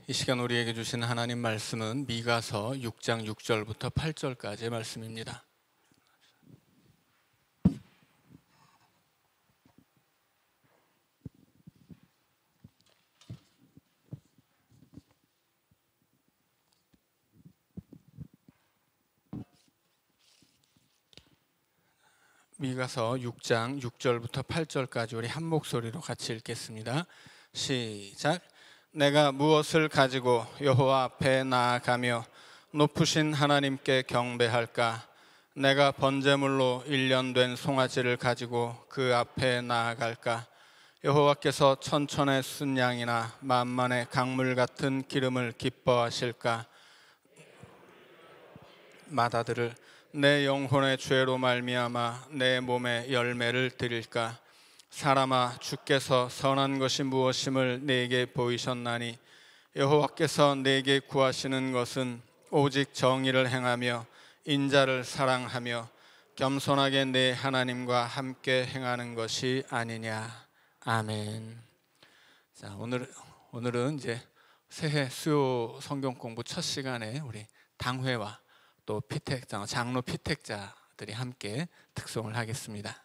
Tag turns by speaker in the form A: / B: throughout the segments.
A: 이 시간 우리에게 주신 하나님 말씀은 미가서 6장 6절부터 8절까지의 말씀입니다. 미가서 6장 6절부터 8절까지 우리 한 목소리로 같이 읽겠습니다. 시작. 내가 무엇을 가지고 여호와 앞에 나아가며 높으신 하나님께 경배할까? 내가 번제물로 1년 된 송아지를 가지고 그 앞에 나아갈까? 여호와께서 천천의 순양이나 만만의 강물 같은 기름을 기뻐하실까? 마다들을 내 영혼의 죄로 말미암아 내 몸에 열매를 드릴까? 사람아, 주께서 선한 것이 무엇임을 내게 보이셨나니 여호와께서 내게 구하시는 것은 오직 정의를 행하며 인자를 사랑하며 겸손하게 내 하나님과 함께 행하는 것이 아니냐. 아멘. 자, 오늘은 이제 새해 수요 성경 공부 첫 시간에 우리 당회와 또 장로 피택자들이 함께 특송을 하겠습니다.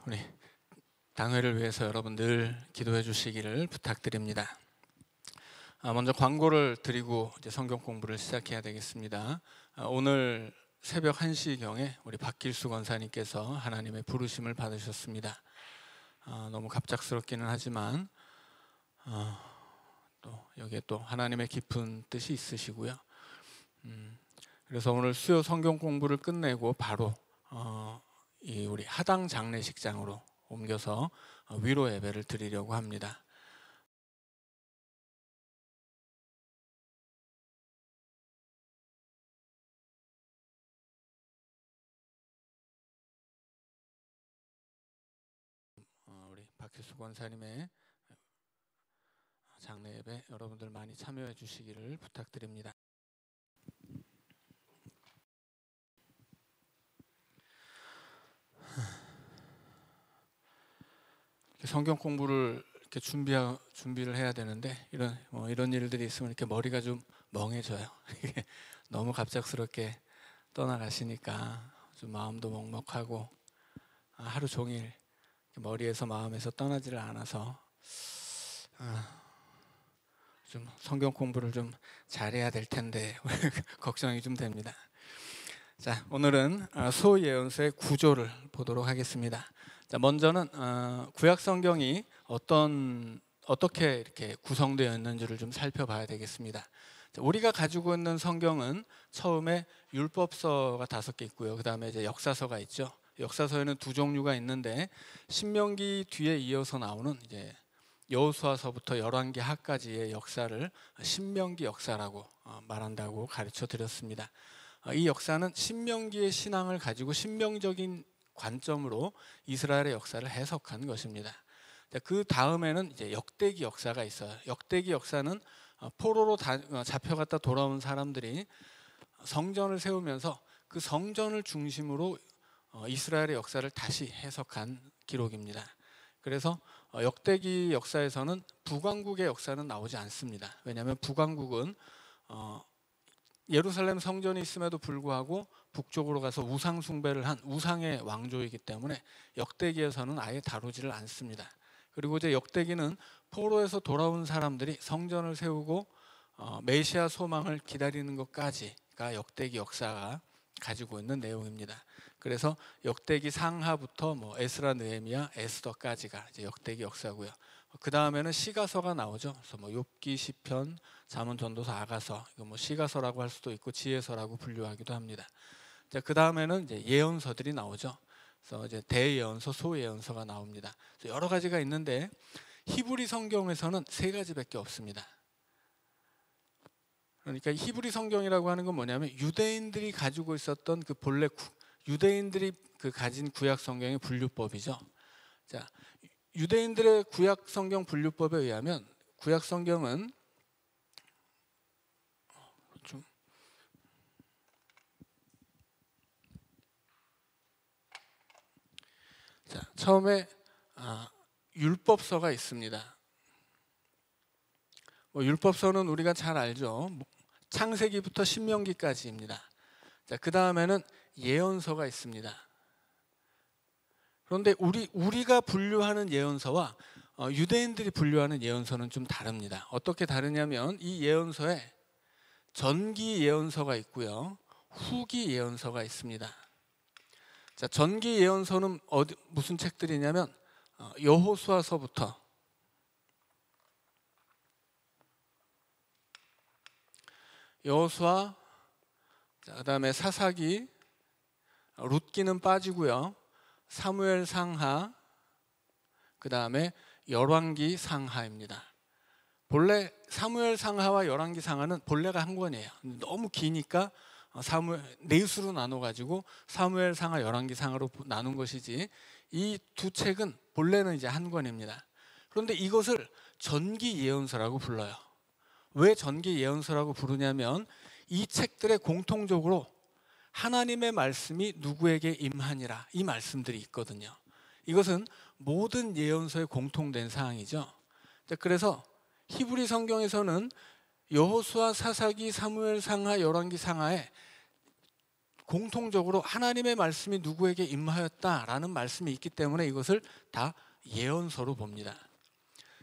A: 우리 당회를 위해서 여러분 늘 기도해 주시기를 부탁드립니다. 먼저 광고를 드리고 이제 성경 공부를 시작해야 되겠습니다. 오늘 새벽 1시경에 우리 박길수 권사님께서 하나님의 부르심을 받으셨습니다. 너무 갑작스럽기는 하지만 또 여기에 또 하나님의 깊은 뜻이 있으시고요. 그래서 오늘 수요 성경 공부를 끝내고 바로 이 우리 하당 장례식장으로 옮겨서 위로 예배를 드리려고 합니다. 우리 박희수 권사님의 장례 예배 여러분들 많이 참여해 주시기를 부탁드립니다. 성경 공부를 이렇게 준비를 해야 되는데 이런 일들이 있으면 이렇게 머리가 좀 멍해져요. 너무 갑작스럽게 떠나가시니까 좀 마음도 먹먹하고 하루 종일 머리에서 마음에서 떠나지를 않아서 좀 성경 공부를 좀 잘해야 될 텐데 걱정이 좀 됩니다. 자, 오늘은 소예언서의 구조를 보도록 하겠습니다. 자, 먼저는 구약 성경이 어떻게 이렇게 구성되어 있는지를 좀 살펴봐야 되겠습니다. 자, 우리가 가지고 있는 성경은 처음에 율법서가 5개 있고요. 그 다음에 이제 역사서가 있죠. 역사서에는 2 종류가 있는데 신명기 뒤에 이어서 나오는 이제 여호수아서부터 열왕기 하까지의 역사를 신명기 역사라고 말한다고 가르쳐 드렸습니다. 이 역사는 신명기의 신앙을 가지고 신명적인 관점으로 이스라엘의 역사를 해석한 것입니다. 그 다음에는 이제 역대기 역사가 있어요. 역대기 역사는 포로로 잡혀갔다 돌아온 사람들이 성전을 세우면서 그 성전을 중심으로 이스라엘의 역사를 다시 해석한 기록입니다. 그래서 역대기 역사에서는 북왕국의 역사는 나오지 않습니다. 왜냐하면 북왕국은 예루살렘 성전이 있음에도 불구하고 북쪽으로 가서 우상 숭배를 한 우상의 왕조이기 때문에 역대기에서는 아예 다루지를 않습니다. 그리고 이제 역대기는 포로에서 돌아온 사람들이 성전을 세우고 메시아 소망을 기다리는 것까지가 역대기 역사가 가지고 있는 내용입니다. 그래서 역대기 상하부터 에스라, 느헤미야, 에스더까지가 이제 역대기 역사고요. 그 다음에는 시가서가 나오죠. 그래서 욥기, 시편, 잠언, 전도서, 아가서, 이거 시가서라고 할 수도 있고 지혜서라고 분류하기도 합니다. 자, 그 다음에는 이제 예언서들이 나오죠. 그래서 이제 대예언서, 소예언서가 나옵니다. 여러 가지가 있는데 히브리 성경에서는 3가지밖에 없습니다. 그러니까 히브리 성경이라고 하는 건 뭐냐면 유대인들이 가지고 있었던 그 본래 유대인들이 가진 구약 성경의 분류법이죠. 자, 유대인들의 구약 성경 분류법에 의하면 구약 성경은 처음에 율법서가 있습니다. 율법서는 우리가 잘 알죠. 창세기부터 신명기까지입니다. 자, 그 다음에는 예언서가 있습니다. 그런데 우리가 분류하는 예언서와 유대인들이 분류하는 예언서는 좀 다릅니다. 어떻게 다르냐면 이 예언서에 전기 예언서가 있고요, 후기 예언서가 있습니다. 자, 전기 예언서는 무슨 책들이냐면 여호수아서부터 여호수아, 그다음에 사사기, 룻기는 빠지고요, 사무엘 상하, 그다음에 열왕기 상하입니다. 본래 사무엘 상하와 열왕기 상하는 본래가 한 권이에요. 너무 기니까 넷으로 나눠가지고 사무엘 상하, 열왕기 상하로 나눈 것이지 이 2 책은 본래는 이제 한 권입니다. 그런데 이것을 전기 예언서라고 불러요. 왜 전기 예언서라고 부르냐면 이 책들에 공통적으로 하나님의 말씀이 누구에게 임하니라 이 말씀들이 있거든요. 이것은 모든 예언서에 공통된 사항이죠. 그래서 히브리 성경에서는 여호수아, 사사기, 사무엘 상하, 열왕기 상하에 공통적으로 하나님의 말씀이 누구에게 임하였다라는 말씀이 있기 때문에 이것을 다 예언서로 봅니다.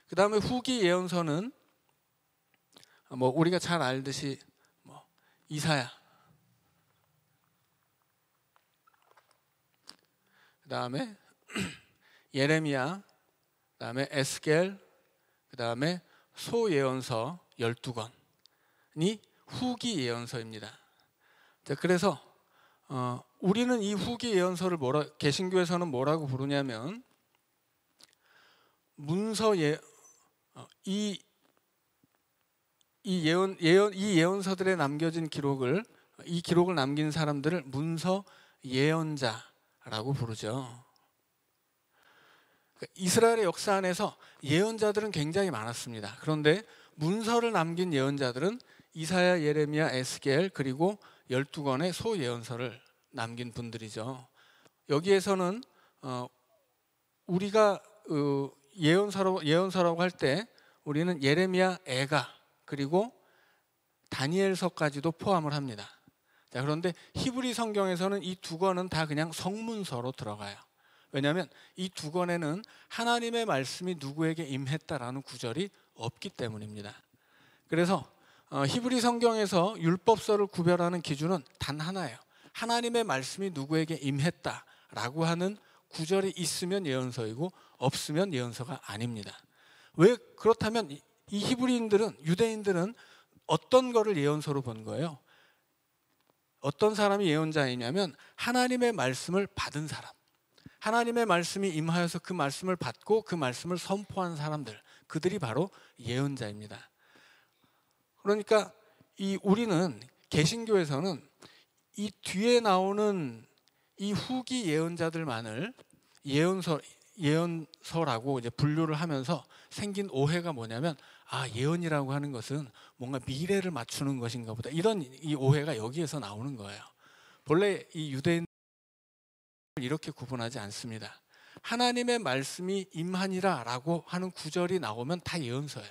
A: 그 다음에 후기 예언서는 우리가 잘 알듯이 이사야, 그 다음에 예레미야, 그 다음에 에스겔, 그 다음에 소예언서 12권이 후기 예언서입니다. 자, 그래서 우리는 이 후기 예언서를 개신교에서는 뭐라고 부르냐면 문서 이 예언서들에 남겨진 이 기록을 남긴 사람들을 문서 예언자라고 부르죠. 이스라엘의 역사 안에서 예언자들은 굉장히 많았습니다. 그런데 문서를 남긴 예언자들은 이사야, 예레미야, 에스겔 그리고 12권의 소예언서를 남긴 분들이죠. 여기에서는 우리가 예언서라고 할 때 우리는 예레미야, 애가 그리고 다니엘서까지도 포함을 합니다. 자, 그런데 히브리 성경에서는 이 두 권은 다 그냥 성문서로 들어가요. 왜냐하면 이 두 권에는 하나님의 말씀이 누구에게 임했다라는 구절이 없기 때문입니다. 그래서 히브리 성경에서 율법서를 구별하는 기준은 단 하나예요. 하나님의 말씀이 누구에게 임했다라고 하는 구절이 있으면 예언서이고 없으면 예언서가 아닙니다. 왜 그렇다면 이 유대인들은 어떤 거를 예언서로 본 거예요? 어떤 사람이 예언자이냐면 하나님의 말씀을 받은 사람, 하나님의 말씀이 임하여서 그 말씀을 받고 그 말씀을 선포한 사람들, 그들이 바로 예언자입니다. 그러니까 우리는 개신교에서는 이 뒤에 나오는 이 후기 예언자들만을 예언서라고 이제 분류를 하면서 생긴 오해가 뭐냐면 예언이라고 하는 것은 뭔가 미래를 맞추는 것인가 보다, 이런 이 오해가 여기에서 나오는 거예요. 본래 이 유대인들은 이렇게 구분하지 않습니다. 하나님의 말씀이 임하니라라고 하는 구절이 나오면 다 예언서예요.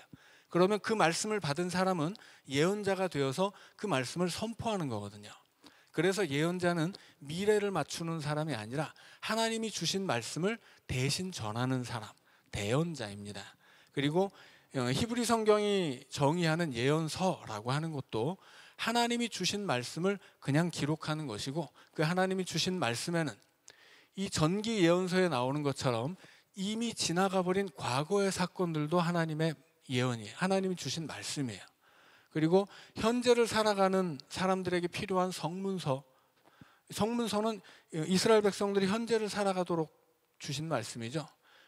A: 그러면 그 말씀을 받은 사람은 예언자가 되어서 그 말씀을 선포하는 거거든요. 그래서 예언자는 미래를 맞추는 사람이 아니라 하나님이 주신 말씀을 대신 전하는 사람, 대언자입니다. 그리고 히브리 성경이 정의하는 예언서라고 하는 것도 하나님이 주신 말씀을 그냥 기록하는 것이고, 그 하나님이 주신 말씀에는 이 전기 예언서에 나오는 것처럼 이미 지나가 버린 과거의 사건들도 하나님의 예언이에요. 하나님이 주신 말씀이에요. 그리고 현재를 살아가는 사람들에게 필요한 성문서는 이스라엘 백성들이 현재를 살아가도록 주신 말씀이죠.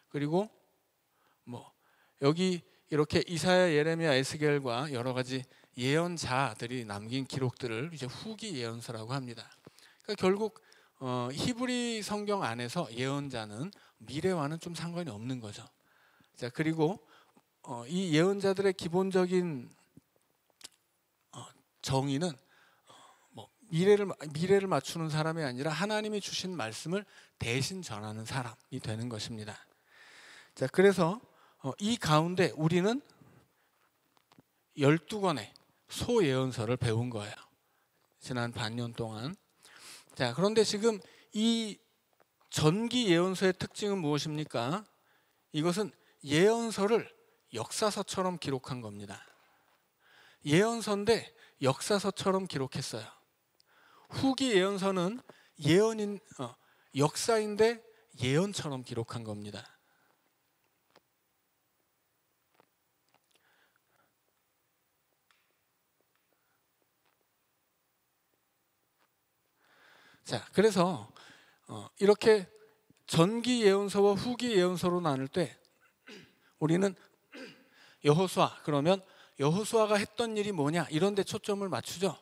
A: 그리고 여기 이렇게 이사야, 예레미야, 에스겔과 여러 가지 예언자들이 남긴 기록들을 이제 후기 예언서라고 합니다. 그러니까 결국 히브리 성경 안에서 예언자는 미래와는 좀 상관이 없는 거죠. 자, 그리고 이 예언자들의 기본적인 정의는 미래를 맞추는 사람이 아니라 하나님이 주신 말씀을 대신 전하는 사람이 되는 것입니다. 자, 그래서 이 가운데 우리는 12권의 소예언서를 배운 거예요. 지난 반년 동안. 자, 그런데 지금 이 전기 예언서의 특징은 무엇입니까? 이것은 예언서를 역사서처럼 기록한 겁니다. 예언서인데 역사서처럼 기록했어요. 후기 예언서는 역사인데 예언처럼 기록한 겁니다. 자, 그래서 이렇게 전기 예언서와 후기 예언서로 나눌 때 우리는 여호수아, 그러면 여호수아가 했던 일이 뭐냐, 이런 데 초점을 맞추죠.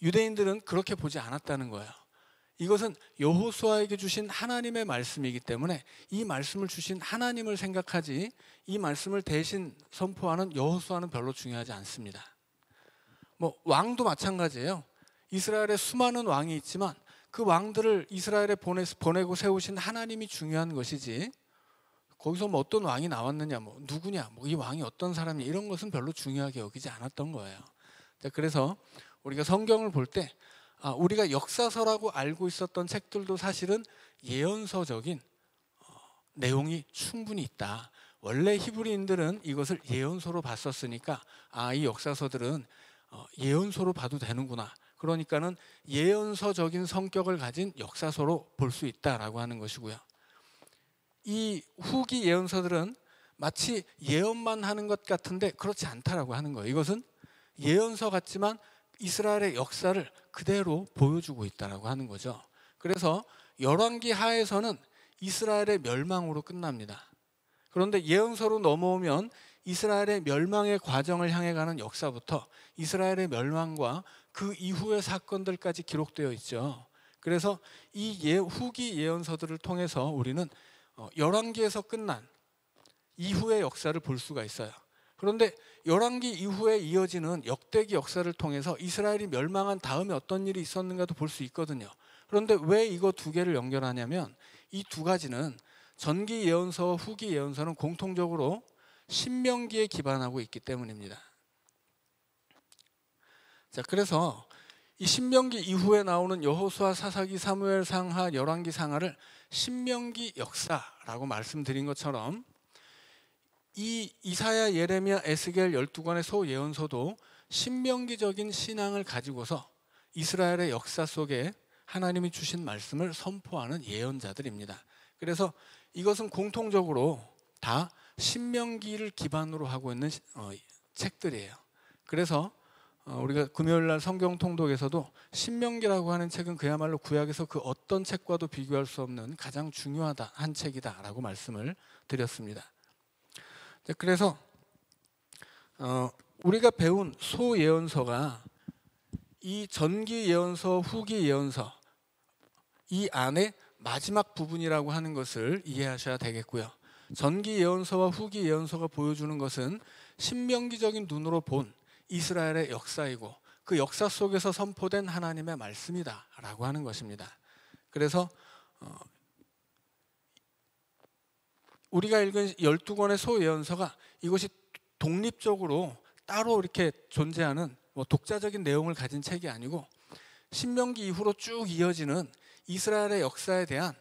A: 유대인들은 그렇게 보지 않았다는 거예요. 이것은 여호수아에게 주신 하나님의 말씀이기 때문에 이 말씀을 주신 하나님을 생각하지, 이 말씀을 대신 선포하는 여호수아는 별로 중요하지 않습니다. 왕도 마찬가지예요. 이스라엘에 수많은 왕이 있지만 그 왕들을 이스라엘에 보내고 세우신 하나님이 중요한 것이지, 거기서 어떤 왕이 나왔느냐, 누구냐, 이 왕이 어떤 사람이냐, 이런 것은 별로 중요하게 여기지 않았던 거예요. 그래서 우리가 성경을 볼 때 우리가 역사서라고 알고 있었던 책들도 사실은 예언서적인 내용이 충분히 있다. 원래 히브리인들은 이것을 예언서로 봤었으니까 이 역사서들은 예언서로 봐도 되는구나. 그러니까는 예언서적인 성격을 가진 역사서로 볼 수 있다라고 하는 것이고요. 이 후기 예언서들은 마치 예언만 하는 것 같은데 그렇지 않다라고 하는 거예요. 이것은 예언서 같지만 이스라엘의 역사를 그대로 보여주고 있다라고 하는 거죠. 그래서 열왕기 하에서는 이스라엘의 멸망으로 끝납니다. 그런데 예언서로 넘어오면 이스라엘의 멸망의 과정을 향해 가는 역사부터 이스라엘의 멸망과 그 이후의 사건들까지 기록되어 있죠. 그래서 이 후기 예언서들을 통해서 우리는 열왕기에서 끝난 이후의 역사를 볼 수가 있어요. 그런데 열왕기 이후에 이어지는 역대기 역사를 통해서 이스라엘이 멸망한 다음에 어떤 일이 있었는가도 볼 수 있거든요. 그런데 왜 이거 두 개를 연결하냐면 이 두 가지는 전기 예언서와 후기 예언서는 공통적으로 신명기에 기반하고 있기 때문입니다. 자, 그래서 이 신명기 이후에 나오는 여호수아, 사사기, 사무엘, 상하, 열왕기, 상하를 신명기 역사라고 말씀드린 것처럼 이 이사야, 예레미야, 에스겔 12권의 소예언서도 신명기적인 신앙을 가지고서 이스라엘의 역사 속에 하나님이 주신 말씀을 선포하는 예언자들입니다. 그래서 이것은 공통적으로 다 신명기를 기반으로 하고 있는 책들이에요. 그래서 우리가 금요일날 성경 통독에서도 신명기라고 하는 책은 그야말로 구약에서 그 어떤 책과도 비교할 수 없는 가장 중요하다 한 책이다라고 말씀을 드렸습니다. 그래서 우리가 배운 소예언서가 이 전기 예언서, 후기 예언서 이 안에 마지막 부분이라고 하는 것을 이해하셔야 되겠고요. 전기 예언서와 후기 예언서가 보여주는 것은 신명기적인 눈으로 본 이스라엘의 역사이고 그 역사 속에서 선포된 하나님의 말씀이다라고 하는 것입니다. 그래서 우리가 읽은 12권의 소예언서가 이것이 독립적으로 따로 이렇게 존재하는 독자적인 내용을 가진 책이 아니고 신명기 이후로 쭉 이어지는 이스라엘의 역사에 대한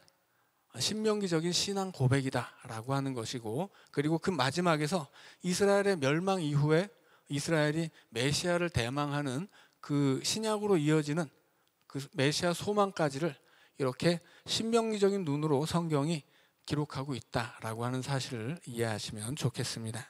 A: 신명기적인 신앙 고백이다라고 하는 것이고, 그리고 그 마지막에서 이스라엘의 멸망 이후에 이스라엘이 메시아를 대망하는 그 신약으로 이어지는 그 메시아 소망까지를 이렇게 신명기적인 눈으로 성경이 기록하고 있다라고 하는 사실을 이해하시면 좋겠습니다.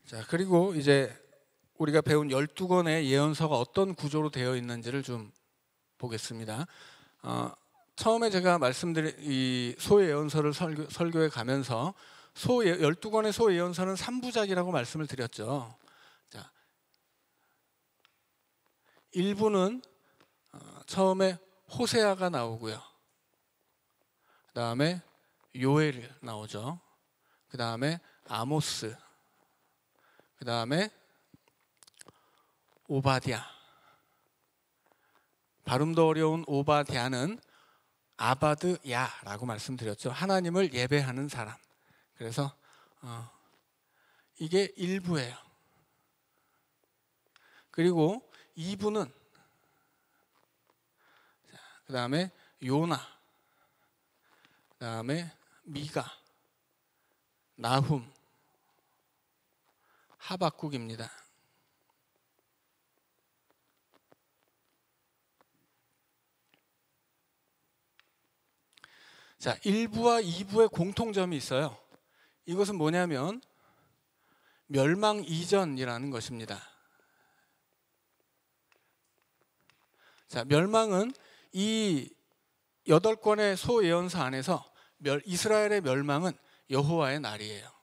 A: 자, 그리고 이제 우리가 배운 12권의 예언서가 어떤 구조로 되어 있는지를 좀 보겠습니다. 처음에 제가 말씀드린 이 소예언서를 설교에 가면서 12권의 소예언서는 3부작이라고 말씀을 드렸죠. 자, 1부는 처음에 호세아가 나오고요. 그 다음에 요엘 나오죠. 그 다음에 아모스, 그 다음에 오바댜. 발음도 어려운 오바댜는 아바드야라고 말씀드렸죠. 하나님을 예배하는 사람. 그래서 이게 1부예요. 그리고 2부는 그 다음에 요나, 그 다음에 미가, 나훔, 하박국입니다. 자, 1부와 2부의 공통점이 있어요. 이것은 뭐냐면 멸망 이전이라는 것입니다. 자, 멸망은 이 8권의 소예언서 안에서 이스라엘의 멸망은 여호와의 날이에요.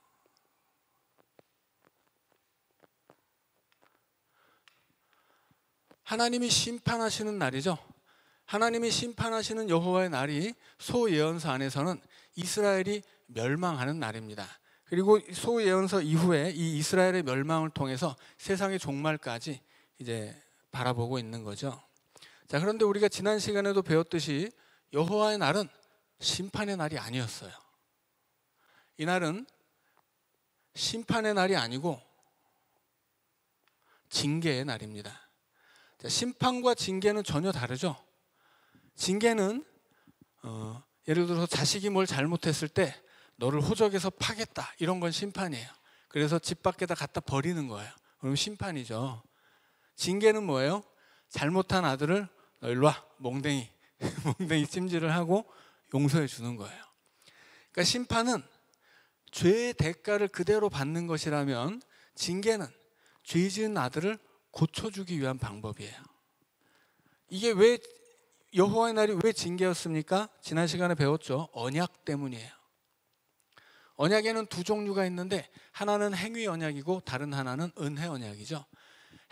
A: 하나님이 심판하시는 날이죠. 하나님이 심판하시는 여호와의 날이 소예언서 안에서는 이스라엘이 멸망하는 날입니다. 그리고 소예언서 이후에 이 이스라엘의 멸망을 통해서 세상의 종말까지 이제 바라보고 있는 거죠. 자, 그런데 우리가 지난 시간에도 배웠듯이 여호와의 날은 심판의 날이 아니었어요. 이 날은 심판의 날이 아니고 징계의 날입니다. 자, 심판과 징계는 전혀 다르죠. 징계는 예를 들어서 자식이 뭘 잘못했을 때 너를 호적에서 파겠다, 이런 건 심판이에요. 그래서 집 밖에다 갖다 버리는 거예요. 그럼 심판이죠. 징계는 뭐예요? 잘못한 아들을 너 일로 와, 몽댕이 몽댕이 찜질을 하고 용서해 주는 거예요. 그러니까 심판은 죄의 대가를 그대로 받는 것이라면, 징계는 죄 지은 아들을 고쳐주기 위한 방법이에요. 이게 왜 여호와의 날이 왜 징계였습니까? 지난 시간에 배웠죠. 언약 때문이에요. 언약에는 두 종류가 있는데, 하나는 행위 언약이고 다른 하나는 은혜 언약이죠.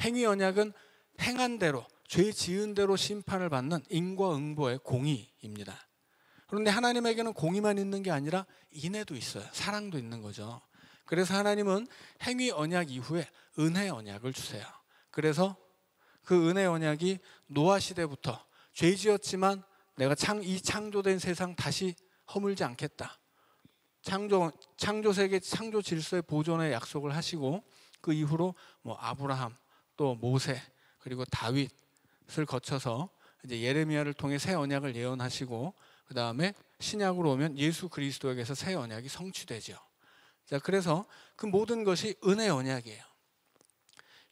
A: 행위 언약은 행한 대로, 죄 지은 대로 심판을 받는 인과응보의 공의입니다. 그런데 하나님에게는 공의만 있는 게 아니라 인애도 있어요. 사랑도 있는 거죠. 그래서 하나님은 행위 언약 이후에 은혜 언약을 주세요. 그래서 그 은혜 언약이 노아 시대부터 죄 지었지만 내가 이 창조된 세상 다시 허물지 않겠다, 창조 세계, 창조 질서의 보존의 약속을 하시고, 그 이후로 아브라함, 또 모세, 그리고 다윗을 거쳐서 이제 예레미야를 통해 새 언약을 예언하시고, 그 다음에 신약으로 오면 예수 그리스도에게서 새 언약이 성취되죠. 자, 그래서 그 모든 것이 은혜 언약이에요.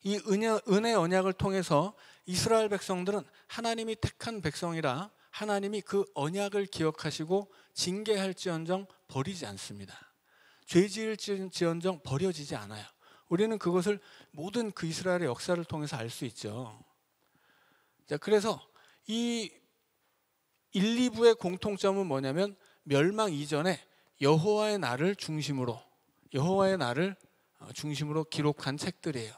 A: 이 은혜 언약을 통해서 이스라엘 백성들은 하나님이 택한 백성이라 하나님이 그 언약을 기억하시고 징계할지언정 버리지 않습니다. 죄 지을지언정 버려지지 않아요. 우리는 그것을 모든 그 이스라엘의 역사를 통해서 알 수 있죠. 자, 그래서 이 1, 2부의 공통점은 뭐냐면, 멸망 이전에 여호와의 날을 중심으로 기록한 책들이에요.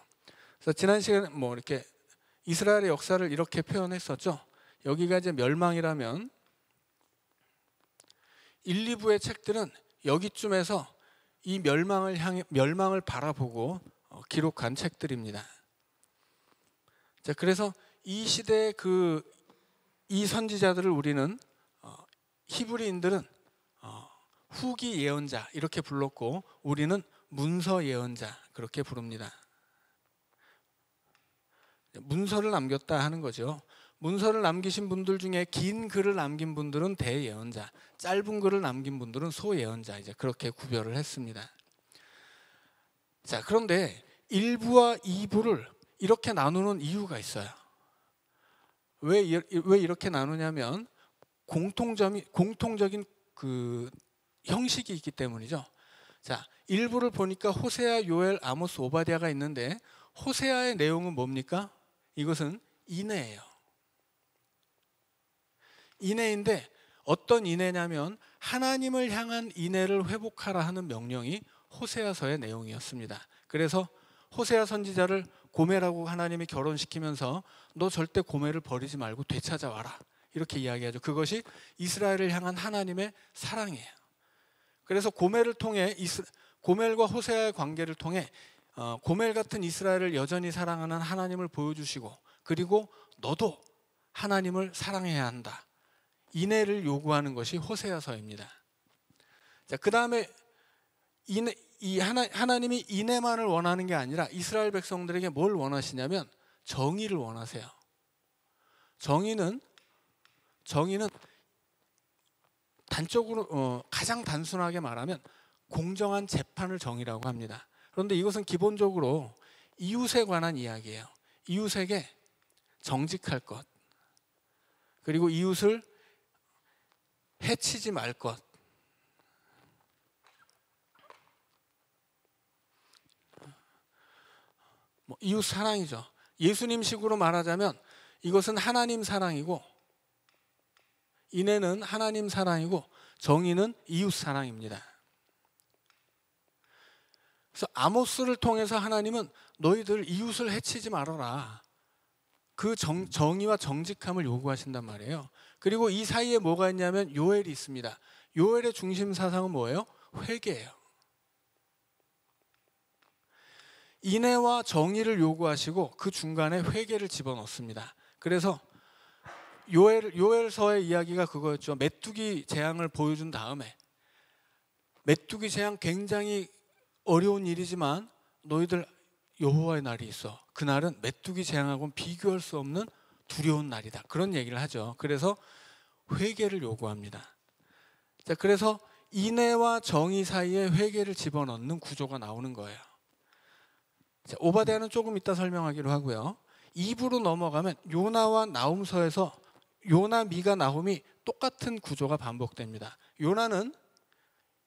A: 그래서 지난 시간에 이렇게 이스라엘의 역사를 이렇게 표현했었죠. 여기가 이제 멸망이라면 1, 2부의 책들은 여기쯤에서 이 멸망을 바라보고 기록한 책들입니다. 자, 그래서 이 시대의 이 선지자들을 우리는 히브리인들은 후기 예언자 이렇게 불렀고, 우리는 문서 예언자 그렇게 부릅니다. 문서를 남겼다 하는 거죠. 문서를 남기신 분들 중에 긴 글을 남긴 분들은 대예언자, 짧은 글을 남긴 분들은 소예언자, 이제 그렇게 구별을 했습니다. 자, 그런데 1부와 2부를 이렇게 나누는 이유가 있어요. 왜 이렇게 나누냐면, 공통적인 그 형식이 있기 때문이죠. 자, 1부를 보니까 호세아, 요엘, 아모스, 오바댜가 있는데, 호세아의 내용은 뭡니까? 이것은 인애예요. 인애인데 어떤 인애냐면, 하나님을 향한 인애를 회복하라 하는 명령이 호세아서의 내용이었습니다. 그래서 호세아 선지자를 고멜하고 하나님이 결혼시키면서 너 절대 고멜을 버리지 말고 되찾아와라, 이렇게 이야기하죠. 그것이 이스라엘을 향한 하나님의 사랑이에요. 그래서 고멜과 호세아의 관계를 통해 고멜 같은 이스라엘을 여전히 사랑하는 하나님을 보여주시고, 그리고 너도 하나님을 사랑해야 한다, 인애를 요구하는 것이 호세아서입니다. 자, 그 다음에 하나님이 인애만을 원하는 게 아니라 이스라엘 백성들에게 뭘 원하시냐면 정의를 원하세요. 정의는 단적으로 가장 단순하게 말하면 공정한 재판을 정의라고 합니다. 그런데 이것은 기본적으로 이웃에 관한 이야기예요. 이웃에게 정직할 것, 그리고 이웃을 해치지 말 것, 이웃 사랑이죠. 예수님식으로 말하자면 이것은 하나님 사랑이고, 인애는 하나님 사랑이고, 정의는 이웃 사랑입니다. 그래서 아모스를 통해서 하나님은 너희들 이웃을 해치지 말아라, 그 정의와 정직함을 요구하신단 말이에요. 그리고 이 사이에 뭐가 있냐면 요엘이 있습니다. 요엘의 중심 사상은 뭐예요? 회개예요. 인애와 정의를 요구하시고 그 중간에 회개를 집어넣습니다. 그래서 요엘서의 이야기가 그거였죠. 메뚜기 재앙을 보여준 다음에, 메뚜기 재앙 굉장히 어려운 일이지만 너희들 여호와의 날이 있어, 그날은 메뚜기 재앙하고는 비교할 수 없는 두려운 날이다, 그런 얘기를 하죠. 그래서 회개를 요구합니다. 자, 그래서 인애와 정의 사이에 회개를 집어넣는 구조가 나오는 거예요. 자, 오바댜는 조금 이따 설명하기로 하고요. 2부로 넘어가면 요나와 나훔서에서 요나, 미가, 나훔이 똑같은 구조가 반복됩니다. 요나는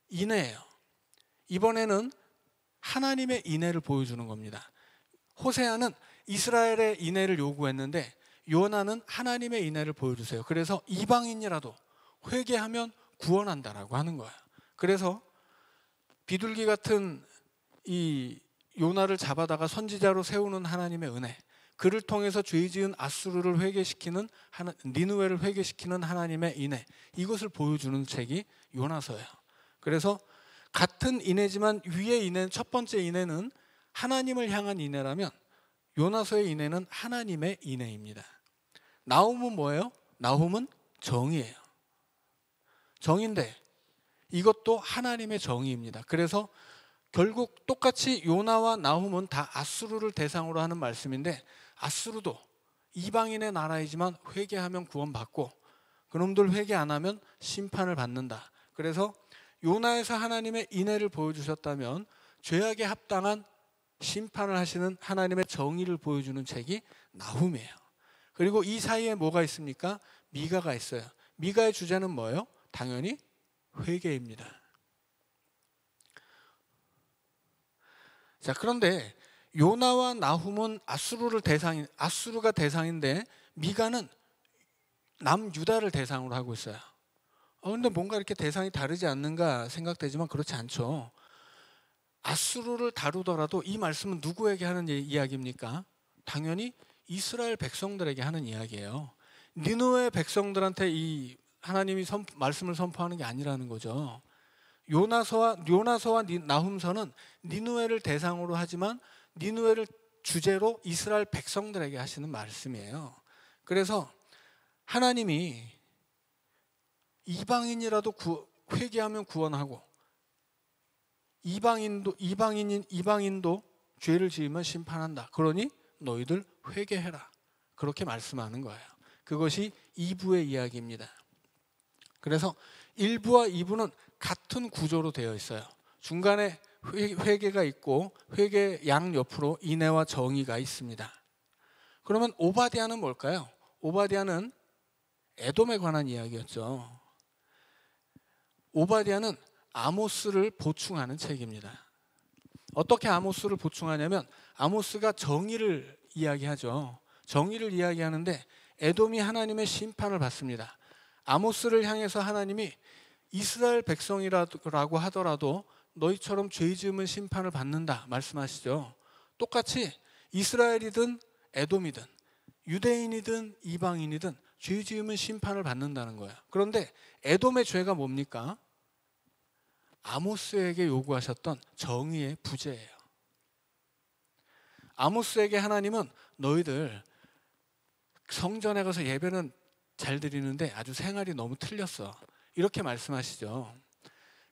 A: 인애예요. 이번에는 하나님의 인애를 보여주는 겁니다. 호세아는 이스라엘의 인애를 요구했는데 요나는 하나님의 인애를 보여주세요. 그래서 이방인이라도 회개하면 구원한다라고 하는 거예요. 그래서 비둘기 같은 이 요나를 잡아다가 선지자로 세우는 하나님의 은혜, 그를 통해서 죄 지은 아수르를 회개시키는 니느웨를 회개시키는 하나님의 인애, 이것을 보여주는 책이 요나서예요. 그래서 같은 인애지만 위의 인애, 첫 번째 인애는 하나님을 향한 인애라면 요나서의 인애는 하나님의 인애입니다. 나훔은 뭐예요? 나훔은 정의예요. 정의인데 이것도 하나님의 정의입니다. 그래서 결국 똑같이 요나와 나훔은 다 아수르를 대상으로 하는 말씀인데, 아수르도 이방인의 나라이지만 회개하면 구원받고 그놈들 회개 안 하면 심판을 받는다. 그래서 요나에서 하나님의 인애를 보여주셨다면 죄악에 합당한 심판을 하시는 하나님의 정의를 보여주는 책이 나훔이에요. 그리고 이 사이에 뭐가 있습니까? 미가가 있어요. 미가의 주제는 뭐예요? 당연히 회개입니다. 자, 그런데 요나와 나훔은 아수르가 대상인데 미가는 남유다를 대상으로 하고 있어요. 근데 뭔가 이렇게 대상이 다르지 않는가 생각되지만 그렇지 않죠. 아수르를 다루더라도 이 말씀은 누구에게 하는 이야기입니까? 당연히 이스라엘 백성들에게 하는 이야기예요. 니느웨 백성들한테 이 하나님이 말씀을 선포하는 게 아니라는 거죠. 요나서와 나훔서는 니느웨를 대상으로 하지만 니느웨를 주제로 이스라엘 백성들에게 하시는 말씀이에요. 그래서 하나님이 이방인이라도 회개하면 구원하고 이방인도 죄를 지으면 심판한다. 그러니 너희들 회개해라. 그렇게 말씀하는 거예요. 그것이 2부의 이야기입니다. 그래서 1부와 2부는 같은 구조로 되어 있어요. 중간에 회개가 있고 회개 양옆으로 인애와 정의가 있습니다. 그러면 오바댜는 뭘까요? 오바댜는 에돔에 관한 이야기였죠. 오바댜는 아모스를 보충하는 책입니다. 어떻게 아모스를 보충하냐면 아모스가 정의를 이야기하죠. 정의를 이야기하는데 에돔이 하나님의 심판을 받습니다. 아모스를 향해서 하나님이 이스라엘 백성이라고 하더라도 너희처럼 죄 지으면 심판을 받는다 말씀하시죠. 똑같이 이스라엘이든 에돔이든 유대인이든 이방인이든 죄 지으면 심판을 받는다는 거예요. 그런데 에돔의 죄가 뭡니까? 아모스에게 요구하셨던 정의의 부재예요. 아모스에게 하나님은 너희들 성전에 가서 예배는 잘 드리는데 아주 생활이 너무 틀렸어. 이렇게 말씀하시죠.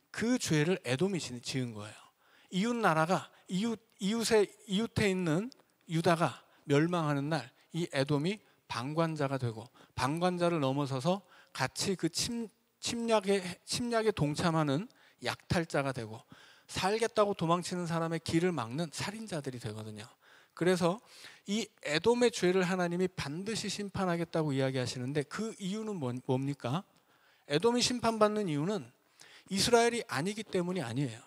A: 그 죄를 에돔이 지은 거예요. 이웃 나라가 이웃에 있는 유다가 멸망하는 날 이 에돔이 방관자가 되고 방관자를 넘어서서 같이 그 침략에 동참하는 약탈자가 되고 살겠다고 도망치는 사람의 길을 막는 살인자들이 되거든요. 그래서 이 에돔의 죄를 하나님이 반드시 심판하겠다고 이야기하시는데 그 이유는 뭡니까? 에돔이 심판받는 이유는 이스라엘이 아니기 때문이 아니에요.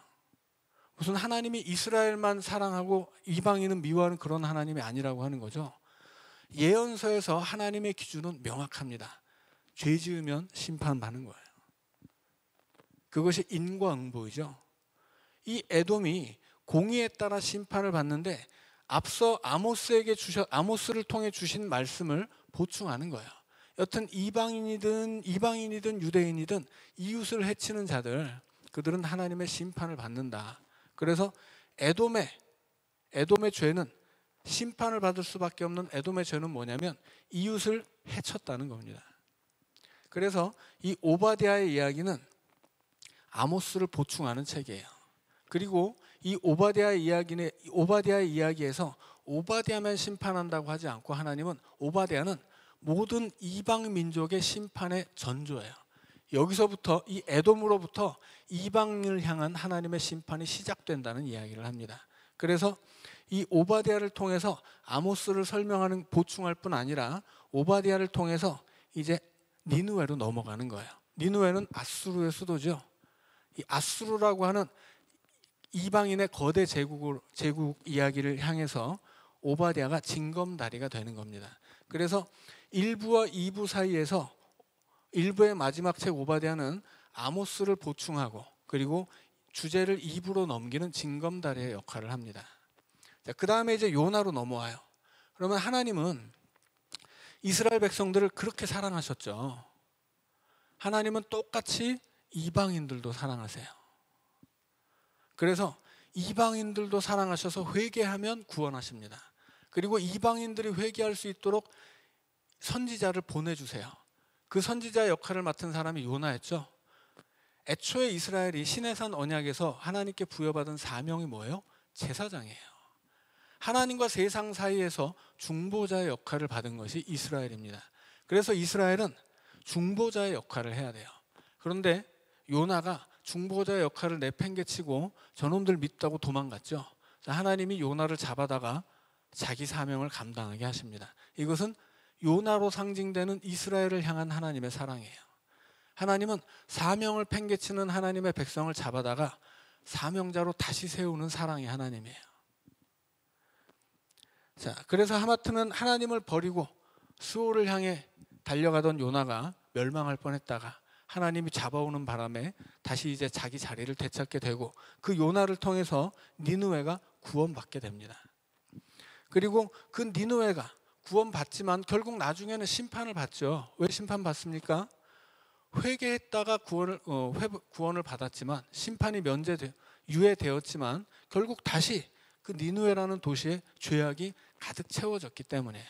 A: 무슨 하나님이 이스라엘만 사랑하고 이방인은 미워하는 그런 하나님이 아니라고 하는 거죠. 예언서에서 하나님의 기준은 명확합니다. 죄 지으면 심판받는 거예요. 그것이 인과응보이죠. 이 에돔이 공의에 따라 심판을 받는데 앞서 아모스를 통해 주신 말씀을 보충하는 거예요. 여튼 이방인이든 유대인이든 이웃을 해치는 자들, 그들은 하나님의 심판을 받는다. 그래서 에돔의 죄는 심판을 받을 수밖에 없는 에돔의 죄는 뭐냐면 이웃을 해쳤다는 겁니다. 그래서 이 오바댜의 이야기는 아모스를 보충하는 책이에요. 그리고 이 오바댜의 이야기에서 오바댜만 심판한다고 하지 않고 하나님은 오바댜는 모든 이방 민족의 심판의 전조예요. 여기서부터 이 에돔으로부터 이방을 향한 하나님의 심판이 시작된다는 이야기를 합니다. 그래서 이 오바댜를 통해서 아모스를 설명하는 보충할 뿐 아니라 오바댜를 통해서 이제 니느웨로 넘어가는 거예요. 니느웨는 아수르의 수도죠. 이 아수르라고 하는 이방인의 거대 제국 이야기를 향해서 오바댜가 징검다리가 되는 겁니다. 그래서 1부와 2부 사이에서 1부의 마지막 책 오바댜는 아모스를 보충하고 그리고 주제를 2부로 넘기는 징검다리의 역할을 합니다. 자, 그 다음에 이제 요나로 넘어와요. 그러면 하나님은 이스라엘 백성들을 그렇게 사랑하셨죠. 하나님은 똑같이 이방인들도 사랑하세요. 그래서 이방인들도 사랑하셔서 회개하면 구원하십니다. 그리고 이방인들이 회개할 수 있도록 선지자를 보내주세요. 그 선지자의 역할을 맡은 사람이 요나였죠. 애초에 이스라엘이 시내산 언약에서 하나님께 부여받은 사명이 뭐예요? 제사장이에요. 하나님과 세상 사이에서 중보자의 역할을 받은 것이 이스라엘입니다. 그래서 이스라엘은 중보자의 역할을 해야 돼요. 그런데 요나가 중보자의 역할을 내팽개치고 저놈들 믿다고 도망갔죠. 하나님이 요나를 잡아다가 자기 사명을 감당하게 하십니다. 이것은 요나로 상징되는 이스라엘을 향한 하나님의 사랑이에요. 하나님은 사명을 팽개치는 하나님의 백성을 잡아다가 사명자로 다시 세우는 사랑의 하나님이에요. 자, 그래서 하마터면 하나님을 버리고 수호를 향해 달려가던 요나가 멸망할 뻔했다가 하나님이 잡아오는 바람에 다시 이제 자기 자리를 되찾게 되고 그 요나를 통해서 니느웨가 구원받게 됩니다. 그리고 그 니느웨가 구원받지만 결국 나중에는 심판을 받죠. 왜 심판받습니까? 회개했다가 구원을 받았지만 심판이 유예되었지만 결국 다시 그 니느웨라는 도시에 죄악이 가득 채워졌기 때문이에요.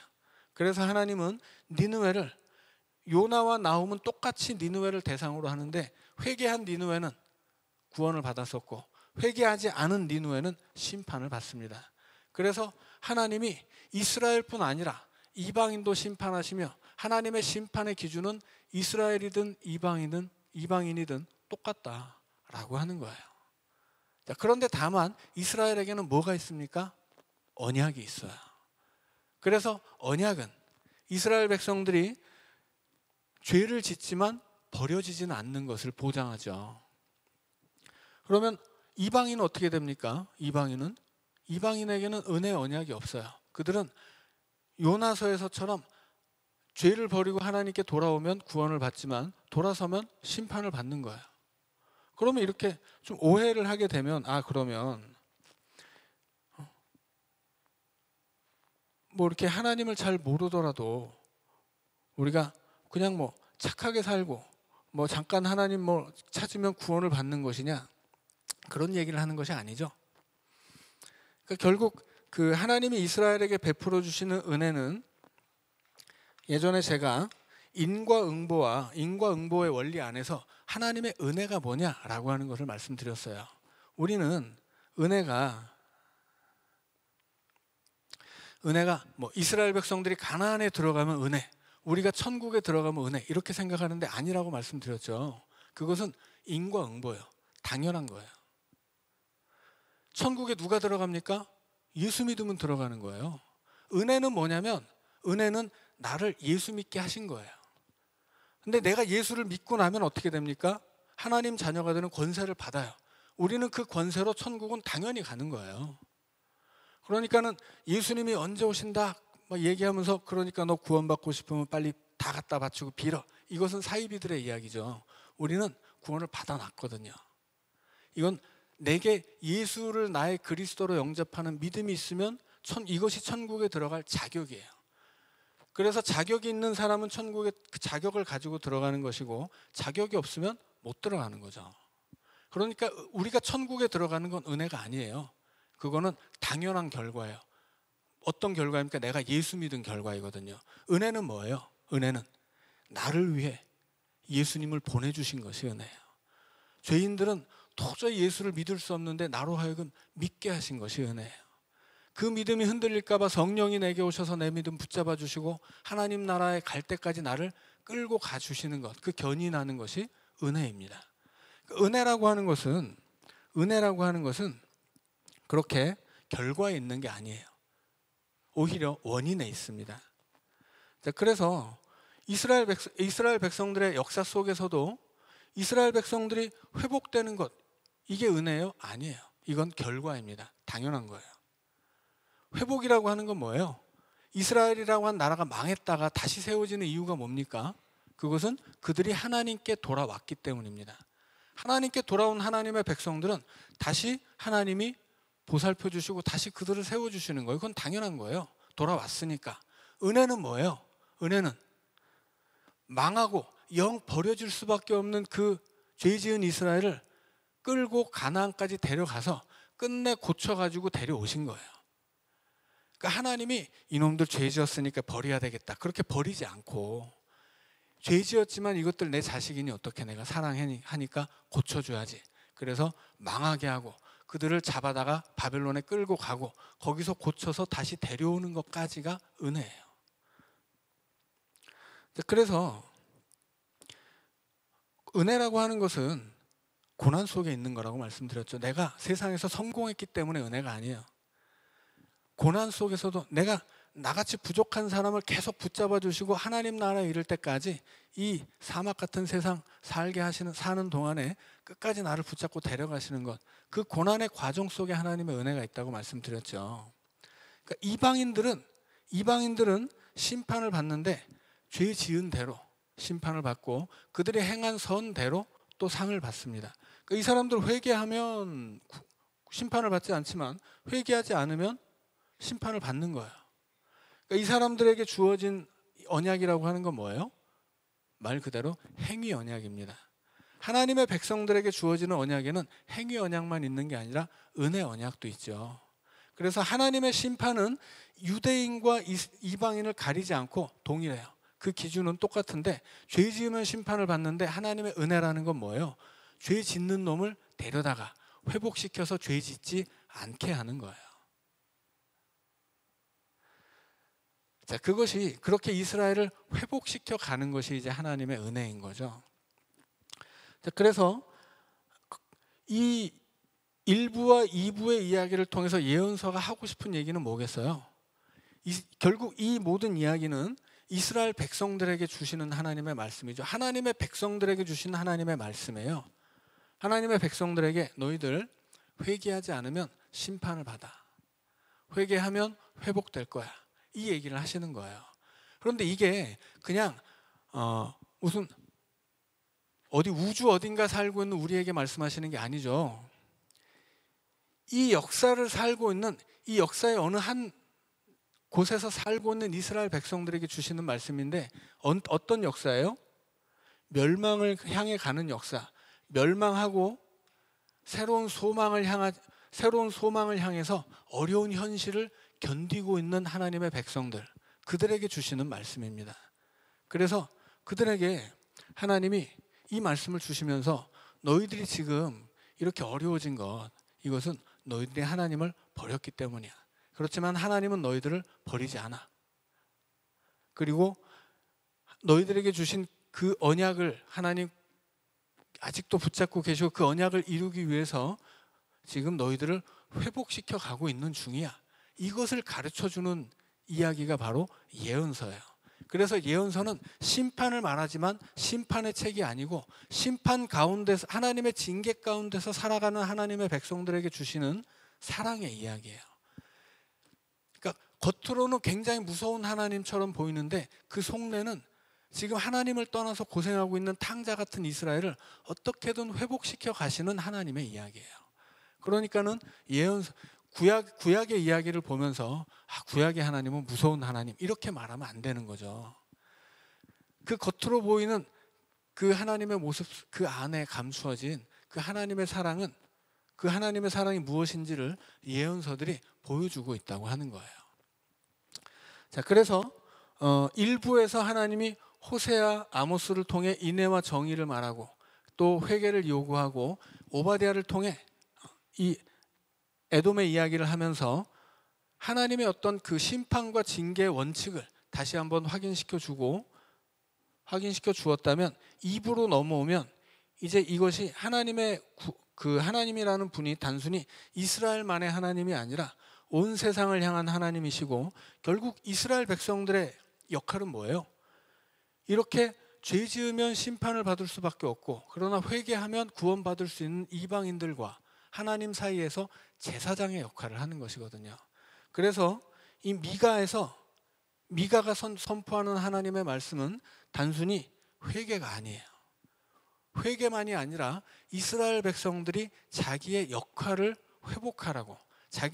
A: 그래서 하나님은 니느웨를 요나와 나훔은 똑같이 니느웨를 대상으로 하는데 회개한 니느웨는 구원을 받았었고 회개하지 않은 니느웨는 심판을 받습니다. 그래서 하나님이 이스라엘뿐 아니라 이방인도 심판하시며 하나님의 심판의 기준은 이스라엘이든 이방인이든 똑같다라고 하는 거예요. 자, 그런데 다만 이스라엘에게는 뭐가 있습니까? 언약이 있어요. 그래서 언약은 이스라엘 백성들이 죄를 짓지만 버려지지는 않는 것을 보장하죠. 그러면 이방인은 어떻게 됩니까? 이방인에게는 은혜의 언약이 없어요. 그들은 요나서에서처럼 죄를 버리고 하나님께 돌아오면 구원을 받지만 돌아서면 심판을 받는 거예요. 그러면 이렇게 좀 오해를 하게 되면 그러면 뭐 이렇게 하나님을 잘 모르더라도 우리가 그냥 뭐 착하게 살고 뭐 잠깐 하나님 뭐 찾으면 구원을 받는 것이냐, 그런 얘기를 하는 것이 아니죠. 그러니까 결국 그 하나님이 이스라엘에게 베풀어 주시는 은혜는 예전에 제가 인과응보의 원리 안에서 하나님의 은혜가 뭐냐라고 하는 것을 말씀드렸어요. 우리는 은혜가 뭐 이스라엘 백성들이 가나안에 들어가면 은혜, 우리가 천국에 들어가면 은혜, 이렇게 생각하는데 아니라고 말씀드렸죠. 그것은 인과응보예요. 당연한 거예요. 천국에 누가 들어갑니까? 예수 믿으면 들어가는 거예요. 은혜는 뭐냐면 은혜는 나를 예수 믿게 하신 거예요. 근데 내가 예수를 믿고 나면 어떻게 됩니까? 하나님 자녀가 되는 권세를 받아요. 우리는 그 권세로 천국은 당연히 가는 거예요. 그러니까는 예수님이 언제 오신다 막 얘기하면서 그러니까 너 구원받고 싶으면 빨리 다 갖다 바치고 빌어. 이것은 사이비들의 이야기죠. 우리는 구원을 받아놨거든요. 이건 내게 예수를 나의 그리스도로 영접하는 믿음이 있으면 이것이 천국에 들어갈 자격이에요. 그래서 자격이 있는 사람은 천국에 그 자격을 가지고 들어가는 것이고 자격이 없으면 못 들어가는 거죠. 그러니까 우리가 천국에 들어가는 건 은혜가 아니에요. 그거는 당연한 결과예요. 어떤 결과입니까? 내가 예수 믿은 결과이거든요. 은혜는 뭐예요? 은혜는 나를 위해 예수님을 보내주신 것이 은혜예요. 죄인들은 도저히 예수를 믿을 수 없는데 나로 하여금 믿게 하신 것이 은혜예요. 그 믿음이 흔들릴까 봐 성령이 내게 오셔서 내 믿음 붙잡아 주시고 하나님 나라에 갈 때까지 나를 끌고 가주시는 것, 그 견인하는 것이 은혜입니다. 은혜라고 하는 것은 그렇게 결과에 있는 게 아니에요. 오히려 원인에 있습니다. 자, 그래서 이스라엘 백성들의 역사 속에서도 이스라엘 백성들이 회복되는 것, 이게 은혜예요? 아니에요. 이건 결과입니다. 당연한 거예요. 회복이라고 하는 건 뭐예요? 이스라엘이라고 한 나라가 망했다가 다시 세워지는 이유가 뭡니까? 그것은 그들이 하나님께 돌아왔기 때문입니다. 하나님께 돌아온 하나님의 백성들은 다시 하나님이 보살펴 주시고 다시 그들을 세워주시는 거예요. 그건 당연한 거예요. 돌아왔으니까. 은혜는 뭐예요? 은혜는 망하고 영 버려질 수밖에 없는 그 죄 지은 이스라엘을 끌고 가나안까지 데려가서 끝내 고쳐가지고 데려오신 거예요. 그러니까 하나님이 이놈들 죄 지었으니까 버려야 되겠다, 그렇게 버리지 않고, 죄 지었지만 이것들 내 자식이니 어떻게 내가 사랑하니까 고쳐줘야지. 그래서 망하게 하고 그들을 잡아다가 바벨론에 끌고 가고 거기서 고쳐서 다시 데려오는 것까지가 은혜예요. 그래서 은혜라고 하는 것은 고난 속에 있는 거라고 말씀드렸죠. 내가 세상에서 성공했기 때문에 은혜가 아니에요. 고난 속에서도 내가 나같이 부족한 사람을 계속 붙잡아 주시고 하나님 나라에 이를 때까지 이 사막 같은 세상 살게 사는 동안에 끝까지 나를 붙잡고 데려가시는 것, 그 고난의 과정 속에 하나님의 은혜가 있다고 말씀드렸죠. 그러니까 이방인들은 심판을 받는데 죄 지은 대로 심판을 받고 그들이 행한 선대로 또 상을 받습니다. 그러니까 이 사람들 회개하면 심판을 받지 않지만 회개하지 않으면 심판을 받는 거예요. 그러니까 이 사람들에게 주어진 언약이라고 하는 건 뭐예요? 말 그대로 행위 언약입니다. 하나님의 백성들에게 주어지는 언약에는 행위 언약만 있는 게 아니라 은혜 언약도 있죠. 그래서 하나님의 심판은 유대인과 이방인을 가리지 않고 동일해요. 그 기준은 똑같은데 죄 지으면 심판을 받는데 하나님의 은혜라는 건 뭐예요? 죄 짓는 놈을 데려다가 회복시켜서 죄 짓지 않게 하는 거예요. 자, 그것이 그렇게 이스라엘을 회복시켜 가는 것이 이제 하나님의 은혜인 거죠. 자, 그래서 이 1부와 2부의 이야기를 통해서 예언서가 하고 싶은 얘기는 뭐겠어요? 결국 이 모든 이야기는 이스라엘 백성들에게 주시는 하나님의 말씀이죠. 하나님의 백성들에게 주신 하나님의 말씀이에요. 하나님의 백성들에게 너희들 회개하지 않으면 심판을 받아. 회개하면 회복될 거야. 이 얘기를 하시는 거예요. 그런데 이게 그냥 무슨 어디 우주 어딘가 살고 있는 우리에게 말씀하시는 게 아니죠. 이 역사를 살고 있는, 이 역사의 어느 한 곳에서 살고 있는 이스라엘 백성들에게 주시는 말씀인데 어떤 역사예요? 멸망을 향해 가는 역사. 멸망하고 새로운 소망을 향해서 어려운 현실을 견디고 있는 하나님의 백성들, 그들에게 주시는 말씀입니다. 그래서 그들에게 하나님이 이 말씀을 주시면서 너희들이 지금 이렇게 어려워진 것, 이것은 너희들이 하나님을 버렸기 때문이야. 그렇지만 하나님은 너희들을 버리지 않아. 그리고 너희들에게 주신 그 언약을 하나님 아직도 붙잡고 계시고 그 언약을 이루기 위해서 지금 너희들을 회복시켜 가고 있는 중이야. 이것을 가르쳐주는 이야기가 바로 예언서예요. 그래서 예언서는 심판을 말하지만 심판의 책이 아니고 심판 가운데서, 하나님의 징계 가운데서 살아가는 하나님의 백성들에게 주시는 사랑의 이야기예요. 그러니까 겉으로는 굉장히 무서운 하나님처럼 보이는데 그 속내는 지금 하나님을 떠나서 고생하고 있는 탕자 같은 이스라엘을 어떻게든 회복시켜 가시는 하나님의 이야기예요. 그러니까는 예언서, 구약의 이야기를 보면서 구약의 하나님은 무서운 하나님, 이렇게 말하면 안 되는 거죠. 그 겉으로 보이는 그 하나님의 모습, 그 안에 감추어진 그 하나님의 사랑은, 그 하나님의 사랑이 무엇인지를 예언서들이 보여주고 있다고 하는 거예요. 자, 그래서 1부에서 하나님이 호세아, 아모스를 통해 인애와 정의를 말하고 또 회개를 요구하고, 오바댜를 통해 이 에돔의 이야기를 하면서 하나님의 어떤 그 심판과 징계의 원칙을 다시 한번 확인시켜 주었다면 2부로 넘어오면 이제 이것이 하나님의 그 하나님이라는 분이 단순히 이스라엘만의 하나님이 아니라 온 세상을 향한 하나님이시고 결국 이스라엘 백성들의 역할은 뭐예요? 이렇게 죄 지으면 심판을 받을 수밖에 없고 그러나 회개하면 구원받을 수 있는 이방인들과 하나님 사이에서 제사장의 역할을 하는 것이거든요. 그래서 이 미가가 선포하는 하나님의 말씀은 단순히 회개가 아니에요. 회개만이 아니라 이스라엘 백성들이 자기의 역할을 회복하라고,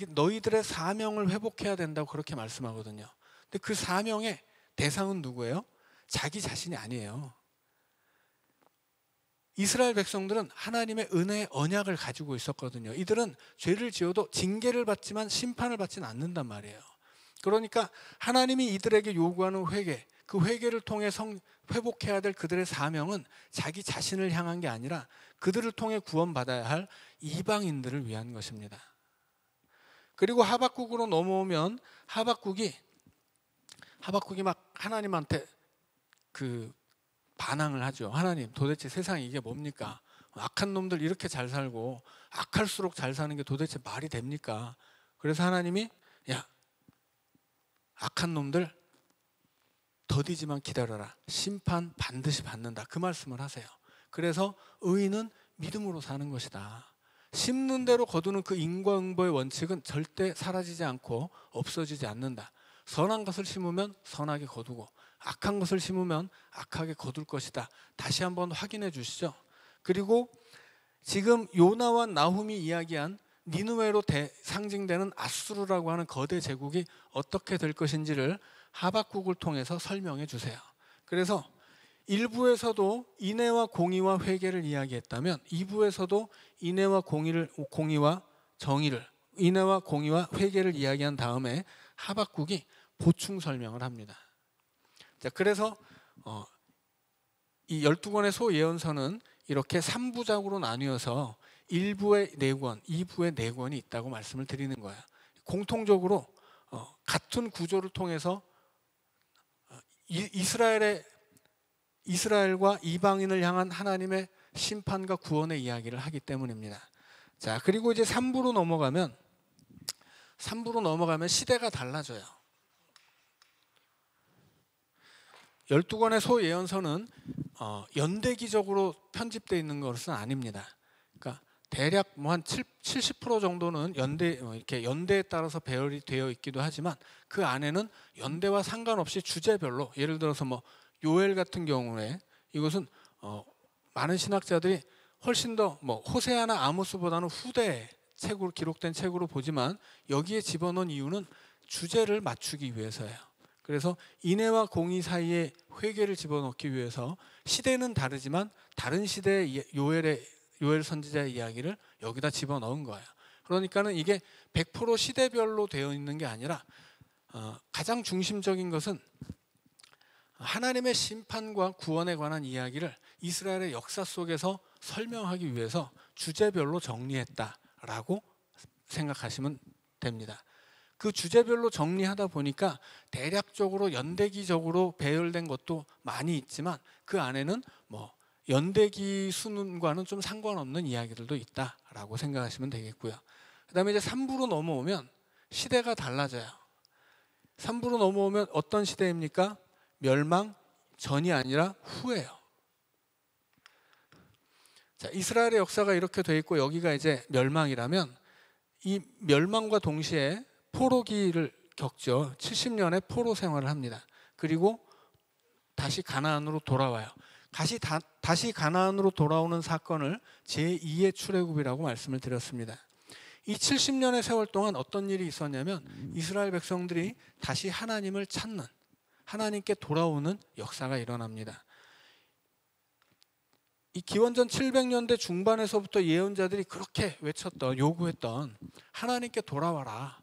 A: 너희들의 사명을 회복해야 된다고 그렇게 말씀하거든요. 근데 그 사명의 대상은 누구예요? 자기 자신이 아니에요. 이스라엘 백성들은 하나님의 은혜의 언약을 가지고 있었거든요. 이들은 죄를 지어도 징계를 받지만 심판을 받지는 않는단 말이에요. 그러니까 하나님이 이들에게 요구하는 회개, 그 회개를 통해 회복해야 될 그들의 사명은 자기 자신을 향한 게 아니라 그들을 통해 구원받아야 할 이방인들을 위한 것입니다. 그리고 하박국으로 넘어오면 하박국이 막 하나님한테 반항을 하죠. 하나님, 도대체 세상에 이게 뭡니까? 악한 놈들 이렇게 잘 살고 악할수록 잘 사는 게 도대체 말이 됩니까? 그래서 하나님이 야, 악한 놈들 더디지만 기다려라. 심판 반드시 받는다. 그 말씀을 하세요. 그래서 의인은 믿음으로 사는 것이다. 심는 대로 거두는 그 인과응보의 원칙은 절대 사라지지 않고 없어지지 않는다. 선한 것을 심으면 선하게 거두고 악한 것을 심으면 악하게 거둘 것이다. 다시 한번 확인해 주시죠. 그리고 지금 요나와 나훔이 이야기한 니느웨로 상징되는 아수르라고 하는 거대 제국이 어떻게 될 것인지를 하박국을 통해서 설명해 주세요. 그래서 1부에서도 인애와 공의와 회개를 이야기했다면 2부에서도 인애와 공의와 정의를, 인애와 공의와 회개를 이야기한 다음에 하박국이 보충 설명을 합니다. 자, 그래서 이 12권의 소예언서는 이렇게 3부작으로 나뉘어서 1부의 4권, 2부의 4권이 있다고 말씀을 드리는 거예요. 공통적으로 같은 구조를 통해서 이스라엘과 이방인을 향한 하나님의 심판과 구원의 이야기를 하기 때문입니다. 자, 그리고 이제 3부로 넘어가면 시대가 달라져요. 12권의 소예언서는 연대기적으로 편집되어 있는 것은 아닙니다. 그러니까 대략 한 70% 정도는 연대에 따라서 배열이 되어 있기도 하지만 그 안에는 연대와 상관없이 주제별로, 예를 들어서 요엘 같은 경우에 이것은 많은 신학자들이 훨씬 더 호세아나 아모스보다는 후대 책으로 기록된 책으로 보지만 여기에 집어넣은 이유는 주제를 맞추기 위해서예요. 그래서 인애와 공의 사이에 회개를 집어넣기 위해서 시대는 다르지만 다른 시대의 요엘 선지자의 이야기를 여기다 집어넣은 거예요. 그러니까는 이게 100% 시대별로 되어 있는 게 아니라 가장 중심적인 것은 하나님의 심판과 구원에 관한 이야기를 이스라엘의 역사 속에서 설명하기 위해서 주제별로 정리했다라고 생각하시면 됩니다. 그 주제별로 정리하다 보니까 대략적으로 연대기적으로 배열된 것도 많이 있지만 그 안에는 연대기 수는과는 좀 상관없는 이야기들도 있다라고 생각하시면 되겠고요. 그 다음에 이제 3부로 넘어오면 시대가 달라져요. 3부로 넘어오면 어떤 시대입니까? 멸망 전이 아니라 후예요. 자, 이스라엘의 역사가 이렇게 돼 있고 여기가 이제 멸망이라면 이 멸망과 동시에 포로기를 겪죠. 70년의 포로 생활을 합니다. 그리고 다시 가나안으로 돌아와요. 다시 가나안으로 돌아오는 사건을 제2의 출애굽이라고 말씀을 드렸습니다. 이 70년의 세월 동안 어떤 일이 있었냐면 이스라엘 백성들이 다시 하나님을 찾는, 하나님께 돌아오는 역사가 일어납니다. 이 기원전 700년대 중반에서부터 예언자들이 그렇게 요구했던 하나님께 돌아와라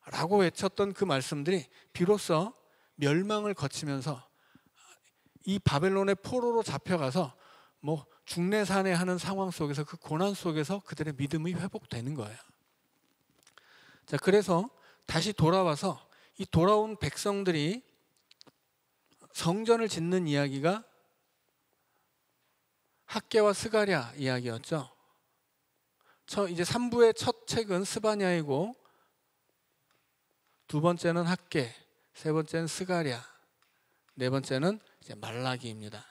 A: 라고 외쳤던 그 말씀들이 비로소 멸망을 거치면서 이 바벨론의 포로로 잡혀가서 중내산해하는 상황 속에서, 그 고난 속에서 그들의 믿음이 회복되는 거예요. 자, 그래서 다시 돌아와서 이 돌아온 백성들이 성전을 짓는 이야기가 학개와 스가랴 이야기였죠. 이제 3부의 첫 책은 스바냐이고 두 번째는 학개, 세 번째는 스가랴, 네 번째는 이제 말라기입니다.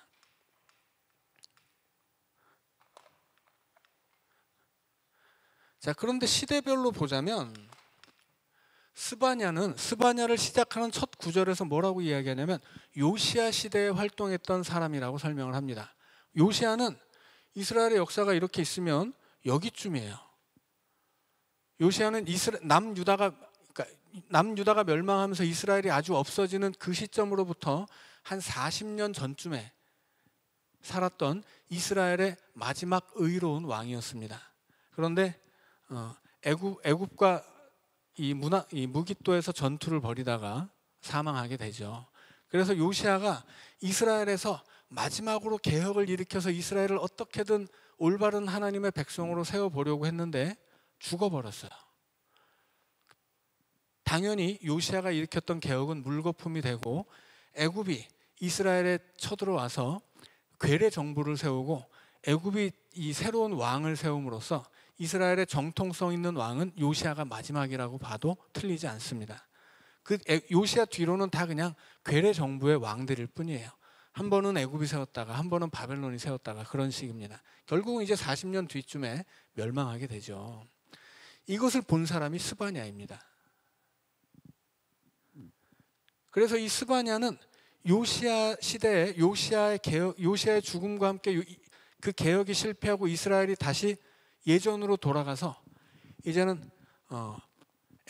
A: 자, 그런데 시대별로 보자면 스바냐를 시작하는 첫 구절에서 뭐라고 이야기하냐면 요시야 시대에 활동했던 사람이라고 설명을 합니다. 요시야는 이스라엘의 역사가 이렇게 있으면 여기쯤이에요. 요시야는 남유다가 멸망하면서 이스라엘이 아주 없어지는 그 시점으로부터 한 40년 전쯤에 살았던 이스라엘의 마지막 의로운 왕이었습니다. 그런데 애굽과 이 무깃도에서 전투를 벌이다가 사망하게 되죠. 그래서 요시야가 이스라엘에서 마지막으로 개혁을 일으켜서 이스라엘을 어떻게든 올바른 하나님의 백성으로 세워보려고 했는데 죽어버렸어요. 당연히 요시야가 일으켰던 개혁은 물거품이 되고 애굽이 이스라엘에 쳐들어와서 괴뢰 정부를 세우고 애굽이 이 새로운 왕을 세움으로써 이스라엘의 정통성 있는 왕은 요시야가 마지막이라고 봐도 틀리지 않습니다. 그 요시야 뒤로는 다 그냥 괴뢰 정부의 왕들일 뿐이에요. 한 번은 애굽이 세웠다가 한 번은 바벨론이 세웠다가 그런 식입니다. 결국은 이제 40년 뒤쯤에 멸망하게 되죠. 이것을 본 사람이 스바냐입니다. 그래서 이 스바냐는 요시야 시대에 요시야의 죽음과 함께 그 개혁이 실패하고 이스라엘이 다시 예전으로 돌아가서 이제는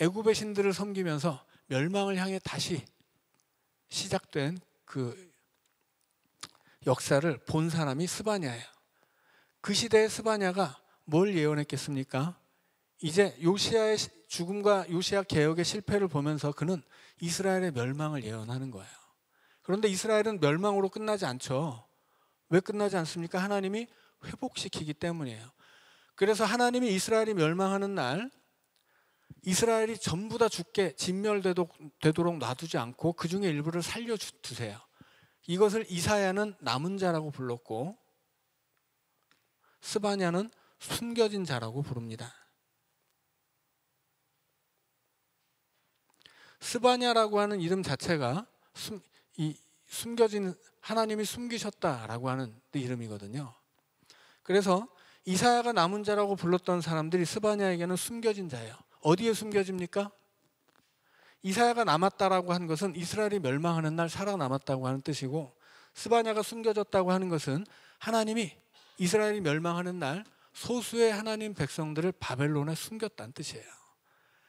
A: 애굽의 신들을 섬기면서 멸망을 향해 다시 시작된 그 역사를 본 사람이 스바냐예요. 그 시대의 스바냐가 뭘 예언했겠습니까? 이제 요시야의 죽음과 요시야 개혁의 실패를 보면서 그는 이스라엘의 멸망을 예언하는 거예요. 그런데 이스라엘은 멸망으로 끝나지 않죠. 왜 끝나지 않습니까? 하나님이 회복시키기 때문이에요. 그래서 하나님이 이스라엘이 멸망하는 날 이스라엘이 전부 다 죽게 진멸되도록 놔두지 않고 그 중에 일부를 살려두세요. 이것을 이사야는 남은 자라고 불렀고 스바냐는 숨겨진 자라고 부릅니다. 스바냐라고 하는 이름 자체가 숨겨진 하나님이 숨기셨다라고 하는 이름이거든요. 그래서 이사야가 남은 자라고 불렀던 사람들이 스바냐에게는 숨겨진 자예요. 어디에 숨겨집니까? 이사야가 남았다라고 한 것은 이스라엘이 멸망하는 날 살아남았다고 하는 뜻이고 스바냐가 숨겨졌다고 하는 것은 하나님이 이스라엘이 멸망하는 날 소수의 하나님 백성들을 바벨론에 숨겼다는 뜻이에요.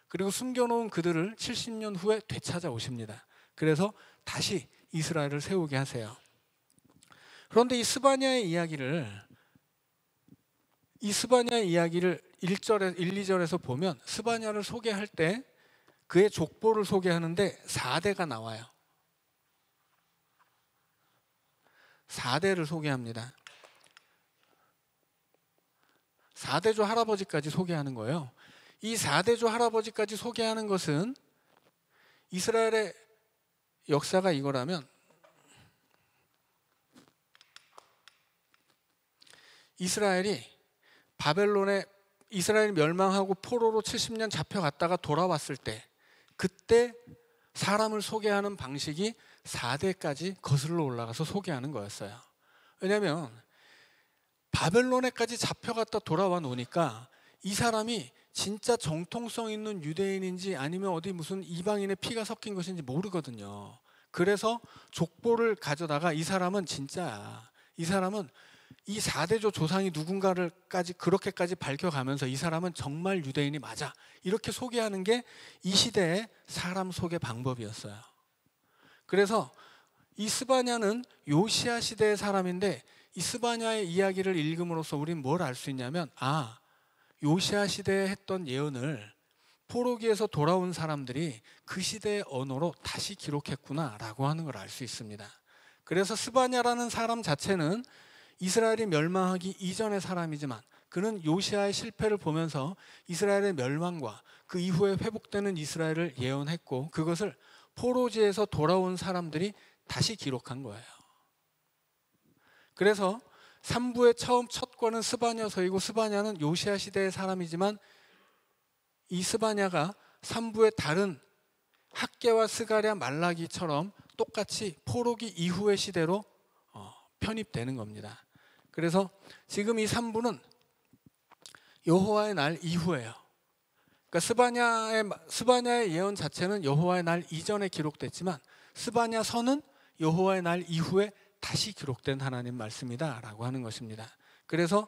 A: 그리고 숨겨놓은 그들을 70년 후에 되찾아오십니다. 그래서 다시 이스라엘을 세우게 하세요. 그런데 이 스바냐의 이야기를 1, 2절에서 보면 스바냐를 소개할 때 그의 족보를 소개하는데 4대가 나와요. 4대를 소개합니다. 4대조 할아버지까지 소개하는 거예요. 이 4대조 할아버지까지 소개하는 것은 이스라엘의 역사가 이거라면 이스라엘이 멸망하고 포로로 70년 잡혀갔다가 돌아왔을 때 그때 사람을 소개하는 방식이 4대까지 거슬러 올라가서 소개하는 거였어요. 왜냐하면 바벨론에까지 잡혀갔다 돌아와 놓으니까 이 사람이 진짜 정통성 있는 유대인인지 아니면 어디 무슨 이방인의 피가 섞인 것인지 모르거든요. 그래서 족보를 가져다가 이 사람은 진짜야. 이 사람은 이 4대조 조상이 누군가를까지 그렇게까지 밝혀가면서 이 사람은 정말 유대인이 맞아. 이렇게 소개하는 게 이 시대의 사람 소개 방법이었어요. 그래서 이 스바냐는 요시야 시대의 사람인데 이 스바냐의 이야기를 읽음으로써 우리는 뭘 알 수 있냐면 요시야 시대에 했던 예언을 포로기에서 돌아온 사람들이 그 시대의 언어로 다시 기록했구나라고 하는 걸 알 수 있습니다. 그래서 스바냐라는 사람 자체는 이스라엘이 멸망하기 이전의 사람이지만 그는 요시야의 실패를 보면서 이스라엘의 멸망과 그 이후에 회복되는 이스라엘을 예언했고 그것을 포로지에서 돌아온 사람들이 다시 기록한 거예요. 그래서 3부의 첫 권은 스바냐서이고 스바냐는 요시야 시대의 사람이지만 이 스바냐가 3부의 다른 학개와 스가랴, 말라기처럼 똑같이 포로기 이후의 시대로 편입되는 겁니다. 그래서 지금 이 3부는 여호와의 날 이후예요. 그러니까 스바냐의 예언 자체는 여호와의 날 이전에 기록됐지만 스바냐서는 여호와의 날 이후에 다시 기록된 하나님 말씀이다라고 하는 것입니다. 그래서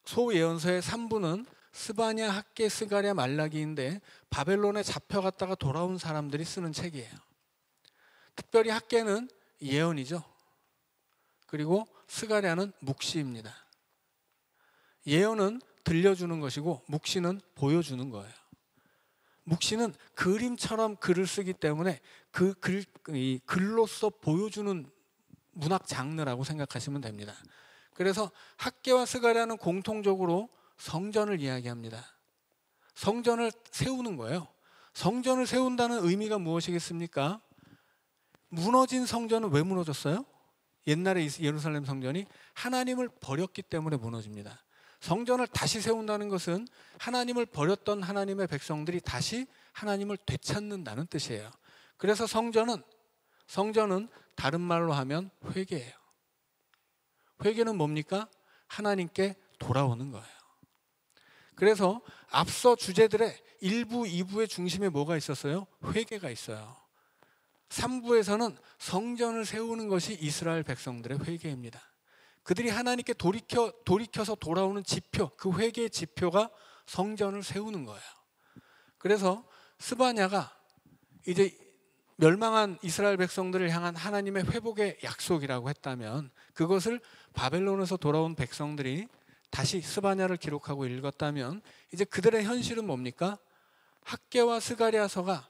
A: 소예언서의 3부는 스바냐, 학개, 스가랴, 말라기인데 바벨론에 잡혀갔다가 돌아온 사람들이 쓰는 책이에요. 특별히 학개는 예언이죠. 그리고 스가랴는 묵시입니다. 예언은 들려주는 것이고 묵시는 보여주는 거예요. 묵시는 그림처럼 글을 쓰기 때문에 그 글로서 보여주는 문학 장르라고 생각하시면 됩니다. 그래서 학개와 스가랴는 공통적으로 성전을 이야기합니다. 성전을 세우는 거예요. 성전을 세운다는 의미가 무엇이겠습니까? 무너진 성전은 왜 무너졌어요? 옛날에 예루살렘 성전이 하나님을 버렸기 때문에 무너집니다. 성전을 다시 세운다는 것은 하나님을 버렸던 하나님의 백성들이 다시 하나님을 되찾는다는 뜻이에요. 그래서 성전은 다른 말로 하면 회개예요. 회개는 뭡니까? 하나님께 돌아오는 거예요. 그래서 앞서 주제들의 1부, 2부의 중심에 뭐가 있었어요? 회개가 있어요. 3부에서는 성전을 세우는 것이 이스라엘 백성들의 회개입니다. 그들이 하나님께 돌이켜서 돌아오는 지표, 그 회개의 지표가 성전을 세우는 거예요. 그래서 스바냐가 이제 멸망한 이스라엘 백성들을 향한 하나님의 회복의 약속이라고 했다면 그것을 바벨론에서 돌아온 백성들이 다시 스바냐를 기록하고 읽었다면 이제 그들의 현실은 뭡니까? 학개와 스가랴서가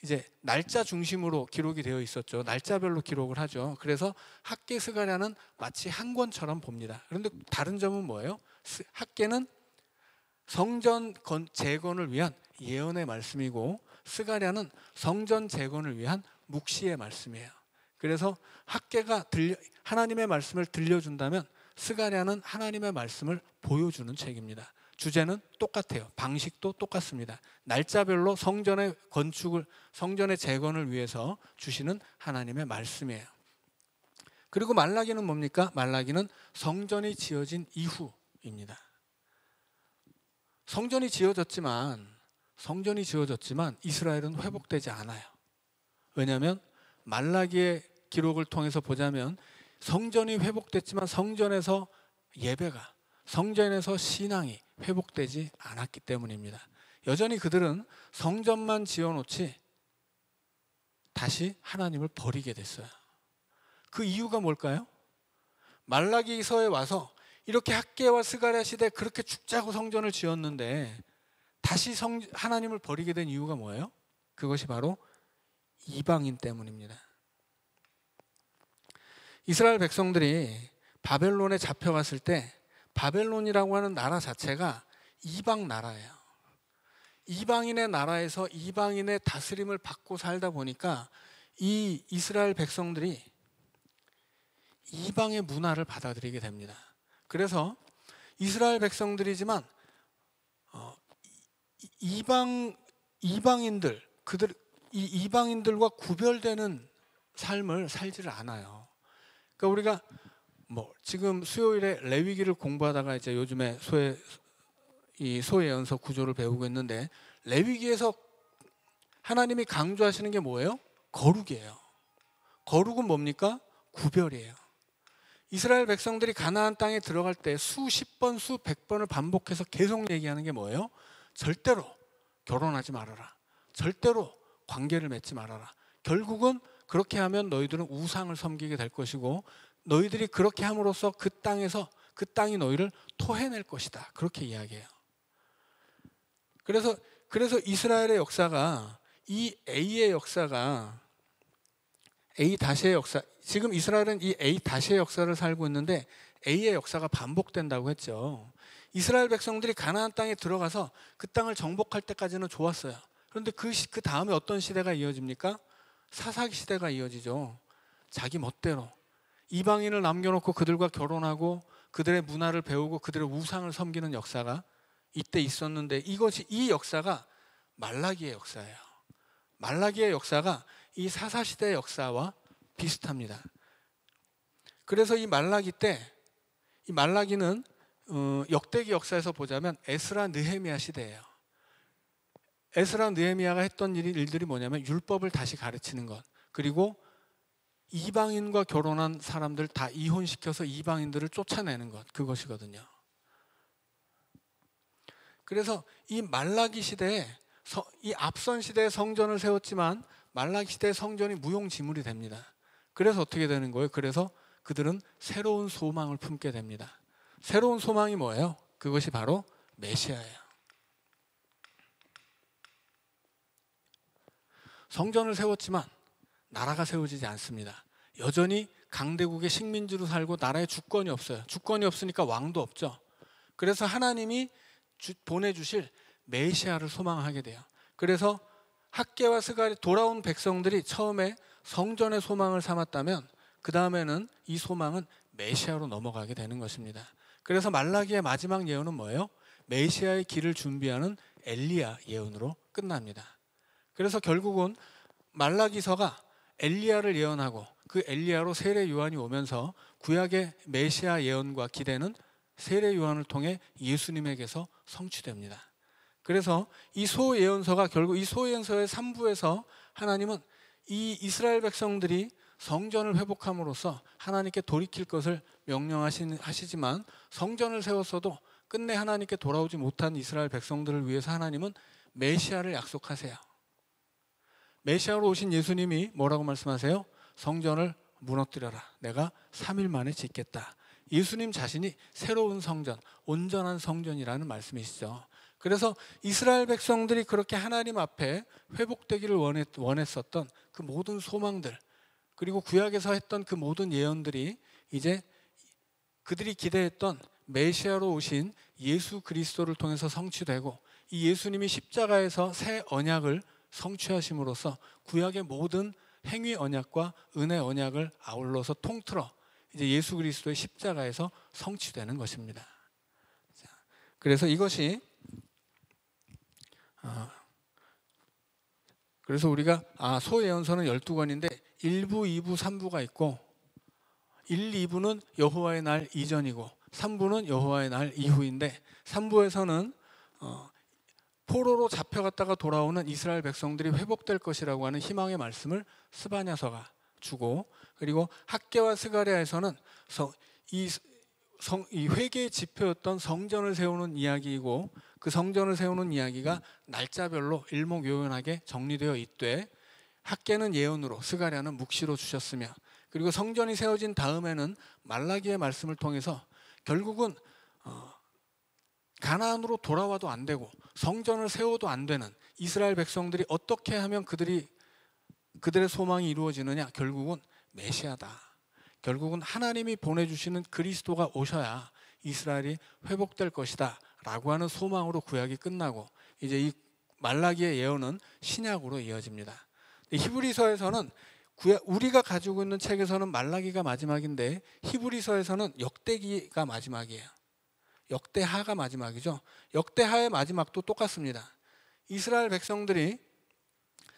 A: 이제 날짜 중심으로 기록이 되어 있었죠. 날짜별로 기록을 하죠. 그래서 학개, 스가랴는 마치 한 권처럼 봅니다. 그런데 다른 점은 뭐예요? 학개는 성전 재건을 위한 예언의 말씀이고 스가랴는 성전 재건을 위한 묵시의 말씀이에요. 그래서 학개가 하나님의 말씀을 들려준다면 스가랴는 하나님의 말씀을 보여주는 책입니다. 주제는 똑같아요. 방식도 똑같습니다. 날짜별로 성전의 재건을 위해서 주시는 하나님의 말씀이에요. 그리고 말라기는 뭡니까? 말라기는 성전이 지어진 이후입니다. 성전이 지어졌지만 이스라엘은 회복되지 않아요. 왜냐하면 말라기의 기록을 통해서 보자면 성전이 회복됐지만 성전에서 예배가, 성전에서 신앙이 회복되지 않았기 때문입니다. 여전히 그들은 성전만 지어놓지 다시 하나님을 버리게 됐어요. 그 이유가 뭘까요? 말라기서에 와서 이렇게 학개와 스가랴 시대에 그렇게 죽자고 성전을 지었는데 다시 하나님을 버리게 된 이유가 뭐예요? 그것이 바로 이방인 때문입니다. 이스라엘 백성들이 바벨론에 잡혀갔을 때 바벨론이라고 하는 나라 자체가 이방 나라예요. 이방인의 나라에서 이방인의 다스림을 받고 살다 보니까 이 이스라엘 백성들이 이방의 문화를 받아들이게 됩니다. 그래서 이스라엘 백성들이지만 이방인들과 구별되는 삶을 살지를 않아요. 그러니까 우리가 지금 수요일에 레위기를 공부하다가 이제 요즘에 소예언서 구조를 배우고 있는데 레위기에서 하나님이 강조하시는 게 뭐예요? 거룩이에요. 거룩은 뭡니까? 구별이에요. 이스라엘 백성들이 가나안 땅에 들어갈 때 수십 번, 수백 번을 반복해서 계속 얘기하는 게 뭐예요? 절대로 결혼하지 말아라. 절대로 관계를 맺지 말아라. 결국은 그렇게 하면 너희들은 우상을 섬기게 될 것이고 너희들이 그렇게 함으로써 그 땅이 너희를 토해낼 것이다. 그렇게 이야기해요. 그래서 이스라엘의 역사가 이 A의 역사가 A-의 역사, 지금 이스라엘은 이 A-의 역사를 살고 있는데 A의 역사가 반복된다고 했죠. 이스라엘 백성들이 가나안 땅에 들어가서 그 땅을 정복할 때까지는 좋았어요. 그런데 그 다음에 어떤 시대가 이어집니까? 사사기 시대가 이어지죠. 자기 멋대로 이방인을 남겨놓고 그들과 결혼하고 그들의 문화를 배우고 그들의 우상을 섬기는 역사가 이때 있었는데 이 역사가 말라기의 역사예요. 말라기의 역사가 이 사사시대의 역사와 비슷합니다. 그래서 이 말라기는 역대기 역사에서 보자면 에스라 느헤미야 시대예요. 에스라 느헤미야가 했던 일들이 뭐냐면 율법을 다시 가르치는 것, 그리고 이방인과 결혼한 사람들 다 이혼시켜서 이방인들을 쫓아내는 것, 그것이거든요. 그래서 이 말라기 시대에 이 앞선 시대에 성전을 세웠지만 말라기 시대의 성전이 무용지물이 됩니다. 그래서 어떻게 되는 거예요? 그래서 그들은 새로운 소망을 품게 됩니다. 새로운 소망이 뭐예요? 그것이 바로 메시아예요. 성전을 세웠지만 나라가 세워지지 않습니다. 여전히 강대국의 식민지로 살고 나라에 주권이 없어요. 주권이 없으니까 왕도 없죠. 그래서 하나님이 보내주실 메시아를 소망하게 돼요. 그래서 학개와 스가랴 돌아온 백성들이 처음에 성전의 소망을 삼았다면 그 다음에는 이 소망은 메시아로 넘어가게 되는 것입니다. 그래서 말라기의 마지막 예언은 뭐예요? 메시아의 길을 준비하는 엘리야 예언으로 끝납니다. 그래서 결국은 말라기서가 엘리야를 예언하고 그 엘리야로 세례 요한이 오면서 구약의 메시아 예언과 기대는 세례 요한을 통해 예수님에게서 성취됩니다. 그래서 이 소예언서가 결국 이 소예언서의 3부에서 하나님은 이 이스라엘 백성들이 성전을 회복함으로써 하나님께 돌이킬 것을 명령하시지만 성전을 세웠어도 끝내 하나님께 돌아오지 못한 이스라엘 백성들을 위해서 하나님은 메시아를 약속하세요. 메시아로 오신 예수님이 뭐라고 말씀하세요? 성전을 무너뜨려라. 내가 3일 만에 짓겠다. 예수님 자신이 새로운 성전, 온전한 성전이라는 말씀이시죠. 그래서 이스라엘 백성들이 그렇게 하나님 앞에 회복되기를 원했었던 그 모든 소망들, 그리고 구약에서 했던 그 모든 예언들이 이제 그들이 기대했던 메시아로 오신 예수 그리스도를 통해서 성취되고, 이 예수님이 십자가에서 새 언약을 성취하심으로써 구약의 모든 행위 언약과 은혜 언약을 아울러서 통틀어 이제 예수 그리스도의 십자가에서 성취되는 것입니다. 그래서 이것이 그래서 우리가 소예언서는 12권인데 1부, 2부, 3부가 있고 1, 2부는 여호와의 날 이전이고 3부는 여호와의 날 이후인데 3부에서는 포로로 잡혀갔다가 돌아오는 이스라엘 백성들이 회복될 것이라고 하는 희망의 말씀을 스바냐서가 주고, 그리고 학개와 스가랴에서는 이 회개의 지표였던 성전을 세우는 이야기이고, 그 성전을 세우는 이야기가 날짜별로 일목요연하게 정리되어 있되, 학개는 예언으로, 스가랴는 묵시로 주셨으며, 그리고 성전이 세워진 다음에는 말라기의 말씀을 통해서 결국은 가나안으로 돌아와도 안 되고 성전을 세워도 안 되는 이스라엘 백성들이 어떻게 하면 그들의 소망이 이루어지느냐? 결국은 메시아다. 결국은 하나님이 보내주시는 그리스도가 오셔야 이스라엘이 회복될 것이다 라고 하는 소망으로 구약이 끝나고, 이제 이 말라기의 예언은 신약으로 이어집니다. 히브리서에서는 우리가 가지고 있는 책에서는 말라기가 마지막인데 히브리서에서는 역대기가 마지막이에요. 역대하가 마지막이죠. 역대하의 마지막도 똑같습니다. 이스라엘 백성들이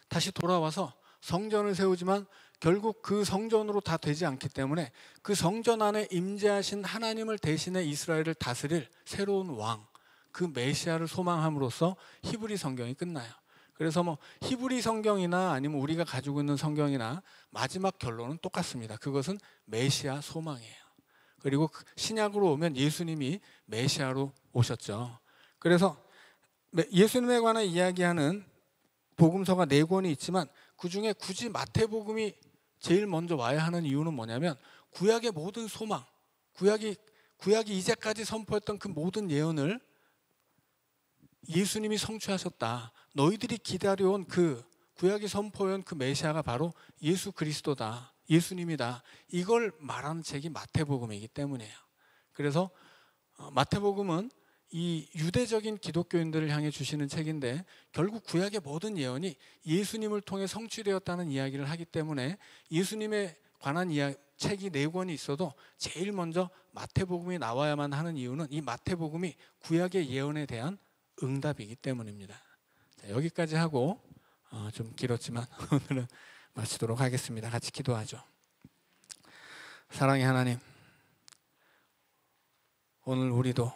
A: 다시 돌아와서 성전을 세우지만 결국 그 성전으로 다 되지 않기 때문에 그 성전 안에 임재하신 하나님을 대신해 이스라엘을 다스릴 새로운 왕, 그 메시아를 소망함으로써 히브리 성경이 끝나요. 그래서 히브리 성경이나 아니면 우리가 가지고 있는 성경이나 마지막 결론은 똑같습니다. 그것은 메시아 소망이에요. 그리고 신약으로 오면 예수님이 메시아로 오셨죠. 그래서 예수님에 관한 이야기하는 복음서가 4권이 있지만 그 중에 굳이 마태복음이 제일 먼저 와야 하는 이유는 뭐냐면, 구약의 모든 소망, 구약이 이제까지 선포했던 그 모든 예언을 예수님이 성취하셨다. 너희들이 기다려온 그 구약이 선포한 그 메시아가 바로 예수 그리스도다. 예수님이다. 이걸 말하는 책이 마태복음이기 때문이에요. 그래서 마태복음은 이 유대적인 기독교인들을 향해 주시는 책인데, 결국 구약의 모든 예언이 예수님을 통해 성취되었다는 이야기를 하기 때문에 예수님에 관한 책이 4권이 있어도 제일 먼저 마태복음이 나와야만 하는 이유는 이 마태복음이 구약의 예언에 대한 응답이기 때문입니다. 자, 여기까지 하고 좀 길었지만 오늘은 마치도록 하겠습니다. 같이 기도하죠. 사랑의 하나님, 오늘 우리도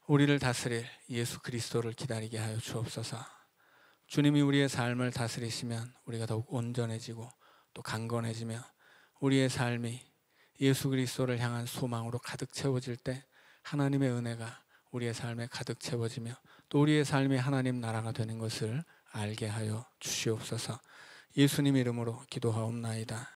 A: 우리를 다스릴 예수 그리스도를 기다리게 하여 주옵소서. 주님이 우리의 삶을 다스리시면 우리가 더욱 온전해지고 또 강건해지며 우리의 삶이 예수 그리스도를 향한 소망으로 가득 채워질 때 하나님의 은혜가 우리의 삶에 가득 채워지며 또 우리의 삶이 하나님 나라가 되는 것을 알게 하여 주시옵소서. 예수님 이름으로 기도하옵나이다.